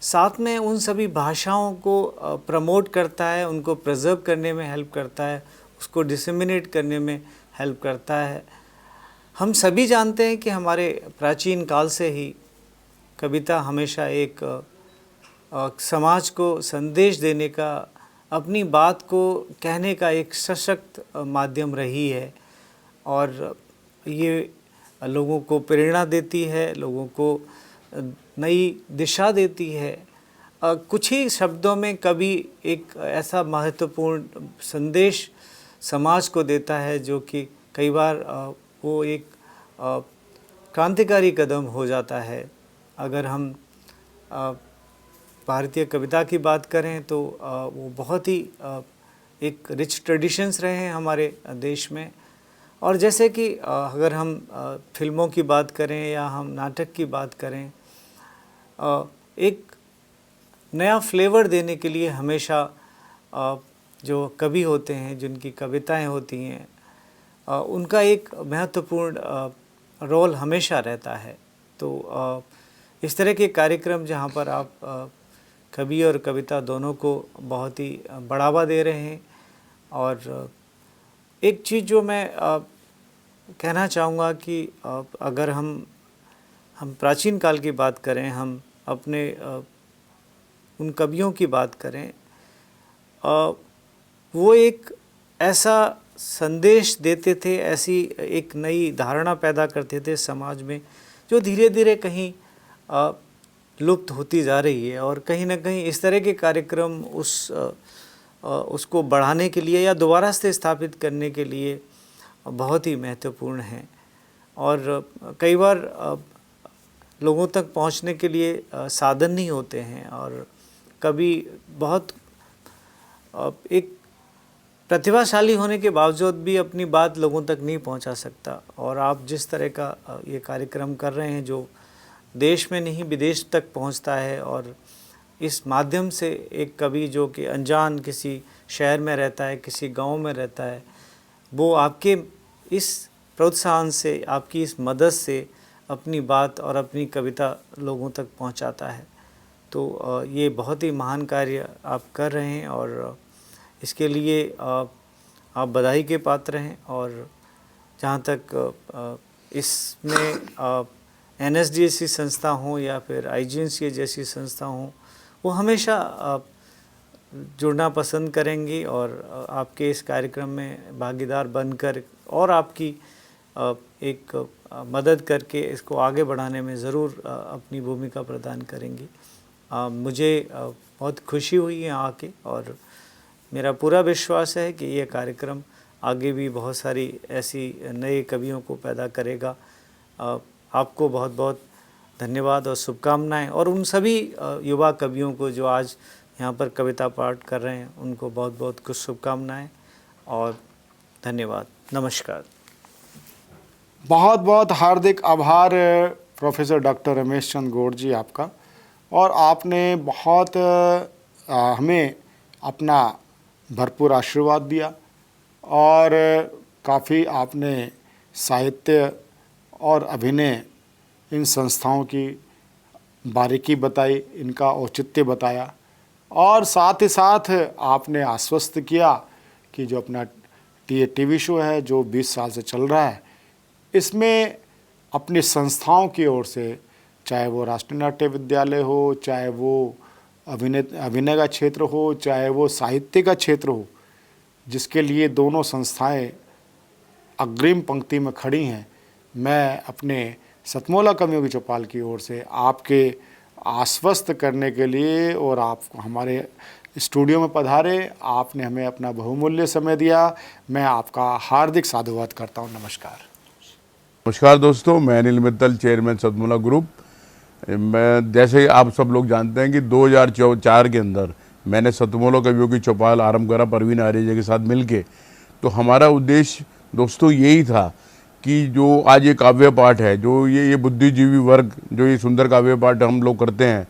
साथ में उन सभी भाषाओं को प्रमोट करता है, उनको प्रिजर्व करने में हेल्प करता है, उसको डिसेमिनेट करने में हेल्प करता है। हम सभी जानते हैं कि हमारे प्राचीन काल से ही कविता हमेशा एक समाज को संदेश देने का, अपनी बात को कहने का एक सशक्त माध्यम रही है। और ये लोगों को प्रेरणा देती है, लोगों को नई दिशा देती है। कुछ ही शब्दों में कवि एक ऐसा महत्वपूर्ण संदेश समाज को देता है, जो कि कई बार वो एक क्रांतिकारी कदम हो जाता है। अगर हम भारतीय कविता की बात करें तो वो बहुत ही एक रिच ट्रेडिशंस रहे हैं हमारे देश में। और जैसे कि अगर हम फिल्मों की बात करें या हम नाटक की बात करें, एक नया फ्लेवर देने के लिए हमेशा जो कवि होते हैं, जिनकी कविताएं होती हैं, उनका एक महत्वपूर्ण रोल हमेशा रहता है। तो इस तरह के कार्यक्रम जहाँ पर आप कवि और कविता दोनों को बहुत ही बढ़ावा दे रहे हैं। और एक चीज़ जो मैं कहना चाहूँगा कि अगर हम प्राचीन काल की बात करें, हम अपने उन कवियों की बात करें, वो एक ऐसा संदेश देते थे, ऐसी एक नई धारणा पैदा करते थे समाज में, जो धीरे धीरे कहीं लुप्त होती जा रही है। और कहीं ना कहीं इस तरह के कार्यक्रम उसको बढ़ाने के लिए या दोबारा से स्थापित करने के लिए बहुत ही महत्वपूर्ण हैं। और कई बार लोगों तक पहुंचने के लिए साधन नहीं होते हैं, और कभी बहुत एक प्रतिभाशाली होने के बावजूद भी अपनी बात लोगों तक नहीं पहुंचा सकता। और आप जिस तरह का ये कार्यक्रम कर रहे हैं, जो देश में नहीं विदेश तक पहुंचता है, और इस माध्यम से एक कवि जो कि अनजान किसी शहर में रहता है, किसी गांव में रहता है, वो आपके इस प्रोत्साहन से, आपकी इस मदद से अपनी बात और अपनी कविता लोगों तक पहुंचाता है। तो ये बहुत ही महान कार्य आप कर रहे हैं, और इसके लिए आप बधाई के पात्र हैं। और जहाँ तक इसमें NSDSC संस्था हो या फिर IGNCA जैसी संस्था हो, वो हमेशा जुड़ना पसंद करेंगी और आपके इस कार्यक्रम में भागीदार बनकर और आपकी एक मदद करके इसको आगे बढ़ाने में ज़रूर अपनी भूमिका प्रदान करेंगी। मुझे बहुत खुशी हुई है आके, और मेरा पूरा विश्वास है कि ये कार्यक्रम आगे भी बहुत सारी ऐसी नए कवियों को पैदा करेगा। आपको बहुत बहुत धन्यवाद और शुभकामनाएं, और उन सभी युवा कवियों को जो आज यहाँ पर कविता पाठ कर रहे हैं, उनको बहुत बहुत कुछ शुभकामनाएं और धन्यवाद। नमस्कार। बहुत बहुत हार्दिक आभार प्रोफेसर डॉक्टर रमेश चंद्र गौड़ जी आपका। और आपने बहुत हमें अपना भरपूर आशीर्वाद दिया, और काफ़ी आपने साहित्य और अभिनय इन संस्थाओं की बारीकी बताई, इनका औचित्य बताया, और साथ ही साथ आपने आश्वस्त किया कि जो अपना टीवी शो है जो 20 साल से चल रहा है, इसमें अपनी संस्थाओं की ओर से, चाहे वो राष्ट्रीय नाट्य विद्यालय हो, चाहे वो अभिनय का क्षेत्र हो, चाहे वो साहित्य का क्षेत्र हो, जिसके लिए दोनों संस्थाएं अग्रिम पंक्ति में खड़ी हैं, मैं अपने सतमोला कवियों की चौपाल की ओर से आपके आश्वस्त करने के लिए, और आप हमारे स्टूडियो में पधारे, आपने हमें अपना बहुमूल्य समय दिया, मैं आपका हार्दिक साधुवाद करता हूं। नमस्कार। नमस्कार दोस्तों, मैं अनिल मित्तल, चेयरमैन सतमोला ग्रुप। मैं जैसे आप सब लोग जानते हैं कि 2004 के अंदर मैंने सतमोला कवियों की चौपाल आरंभ करा परवीन आर्य के साथ मिलके। तो हमारा उद्देश्य दोस्तों यही था कि जो आज ये काव्य पाठ है, जो ये बुद्धिजीवी वर्ग जो ये सुंदर काव्य पाठ हम लोग करते हैं,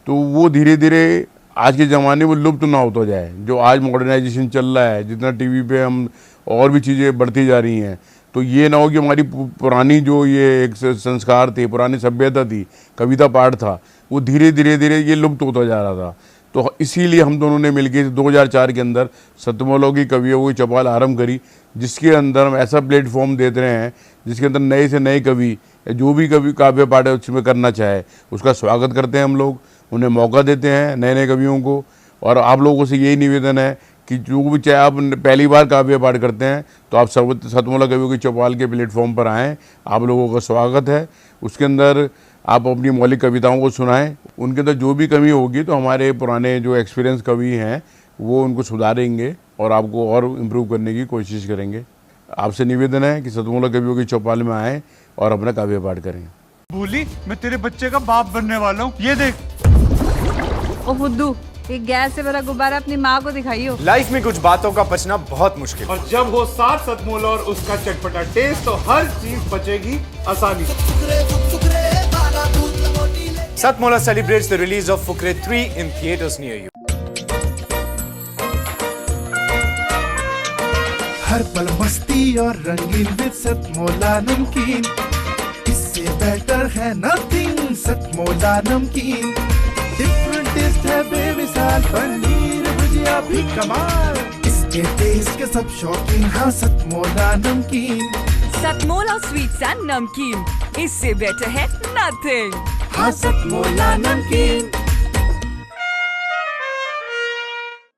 तो वो धीरे धीरे आज के ज़माने में लुप्त ना होता जाए। जो आज मॉडर्नाइजेशन चल रहा है, जितना टीवी पे हम और भी चीज़ें बढ़ती जा रही हैं, तो ये ना हो कि हमारी पुरानी जो ये एक संस्कार थे, पुरानी सभ्यता थी, कविता पाठ था, वो धीरे धीरे ये लुप्त होता जा रहा था। तो इसीलिए हम दोनों ने मिलकर 2004 के अंदर सतमोला की कवियों की चौपाल आरंभ करी, जिसके अंदर हम ऐसा प्लेटफॉर्म देते रहे हैं जिसके अंदर नए से नए कवि, जो भी कवि काव्य पाठ उसमें करना चाहे उसका स्वागत करते हैं हम लोग, उन्हें मौका देते हैं नए नए कवियों को। और आप लोगों से यही निवेदन है कि जो भी, चाहे आप पहली बार काव्य पाठ करते हैं तो आप सतमोला कवियों की चौपाल के प्लेटफॉर्म पर आएँ, आप लोगों का स्वागत है। उसके अंदर आप अपनी मौलिक कविताओं को सुनाएं, उनके अंदर जो भी कमी होगी तो हमारे पुराने जो एक्सपीरियंस कवि हैं वो उनको सुधारेंगे और आपको और इम्प्रूव करने की कोशिश करेंगे। आपसे निवेदन है कि सतमोला कवियों की चौपाल में आएँ और अपना काव्य पाठ करें। भूली, मैं तेरे बच्चे का बाप बनने वाला हूँ, ये देख। ओ फुद्दू, एक गैस से भरा गुब्बारा अपनी माँ को दिखाइयो। लाइफ में कुछ बातों का बचना बहुत मुश्किल, और जब हो साथ सतमोला और उसका चटपटा टेस्ट तो हर चीज बचेगी आसानी से। Satmola celebrates the release of Fukre 3 in theaters near you. हर पल मस्ती और रंगीन विद सतमोला नमकीन, इससे बेटर है नथिंग। सतमोला नमकीन डिफरेंट टेस्ट है बेमिसाल, पनीर भुजिया भी कमाल, इसके टेस्ट के सब शौकीन। हाँ सतमोला नमकीन, सतमोला स्वीट्स एंड नमकीन, इससे बेटर है नथिंग। हाँ सतमोला नमकीन।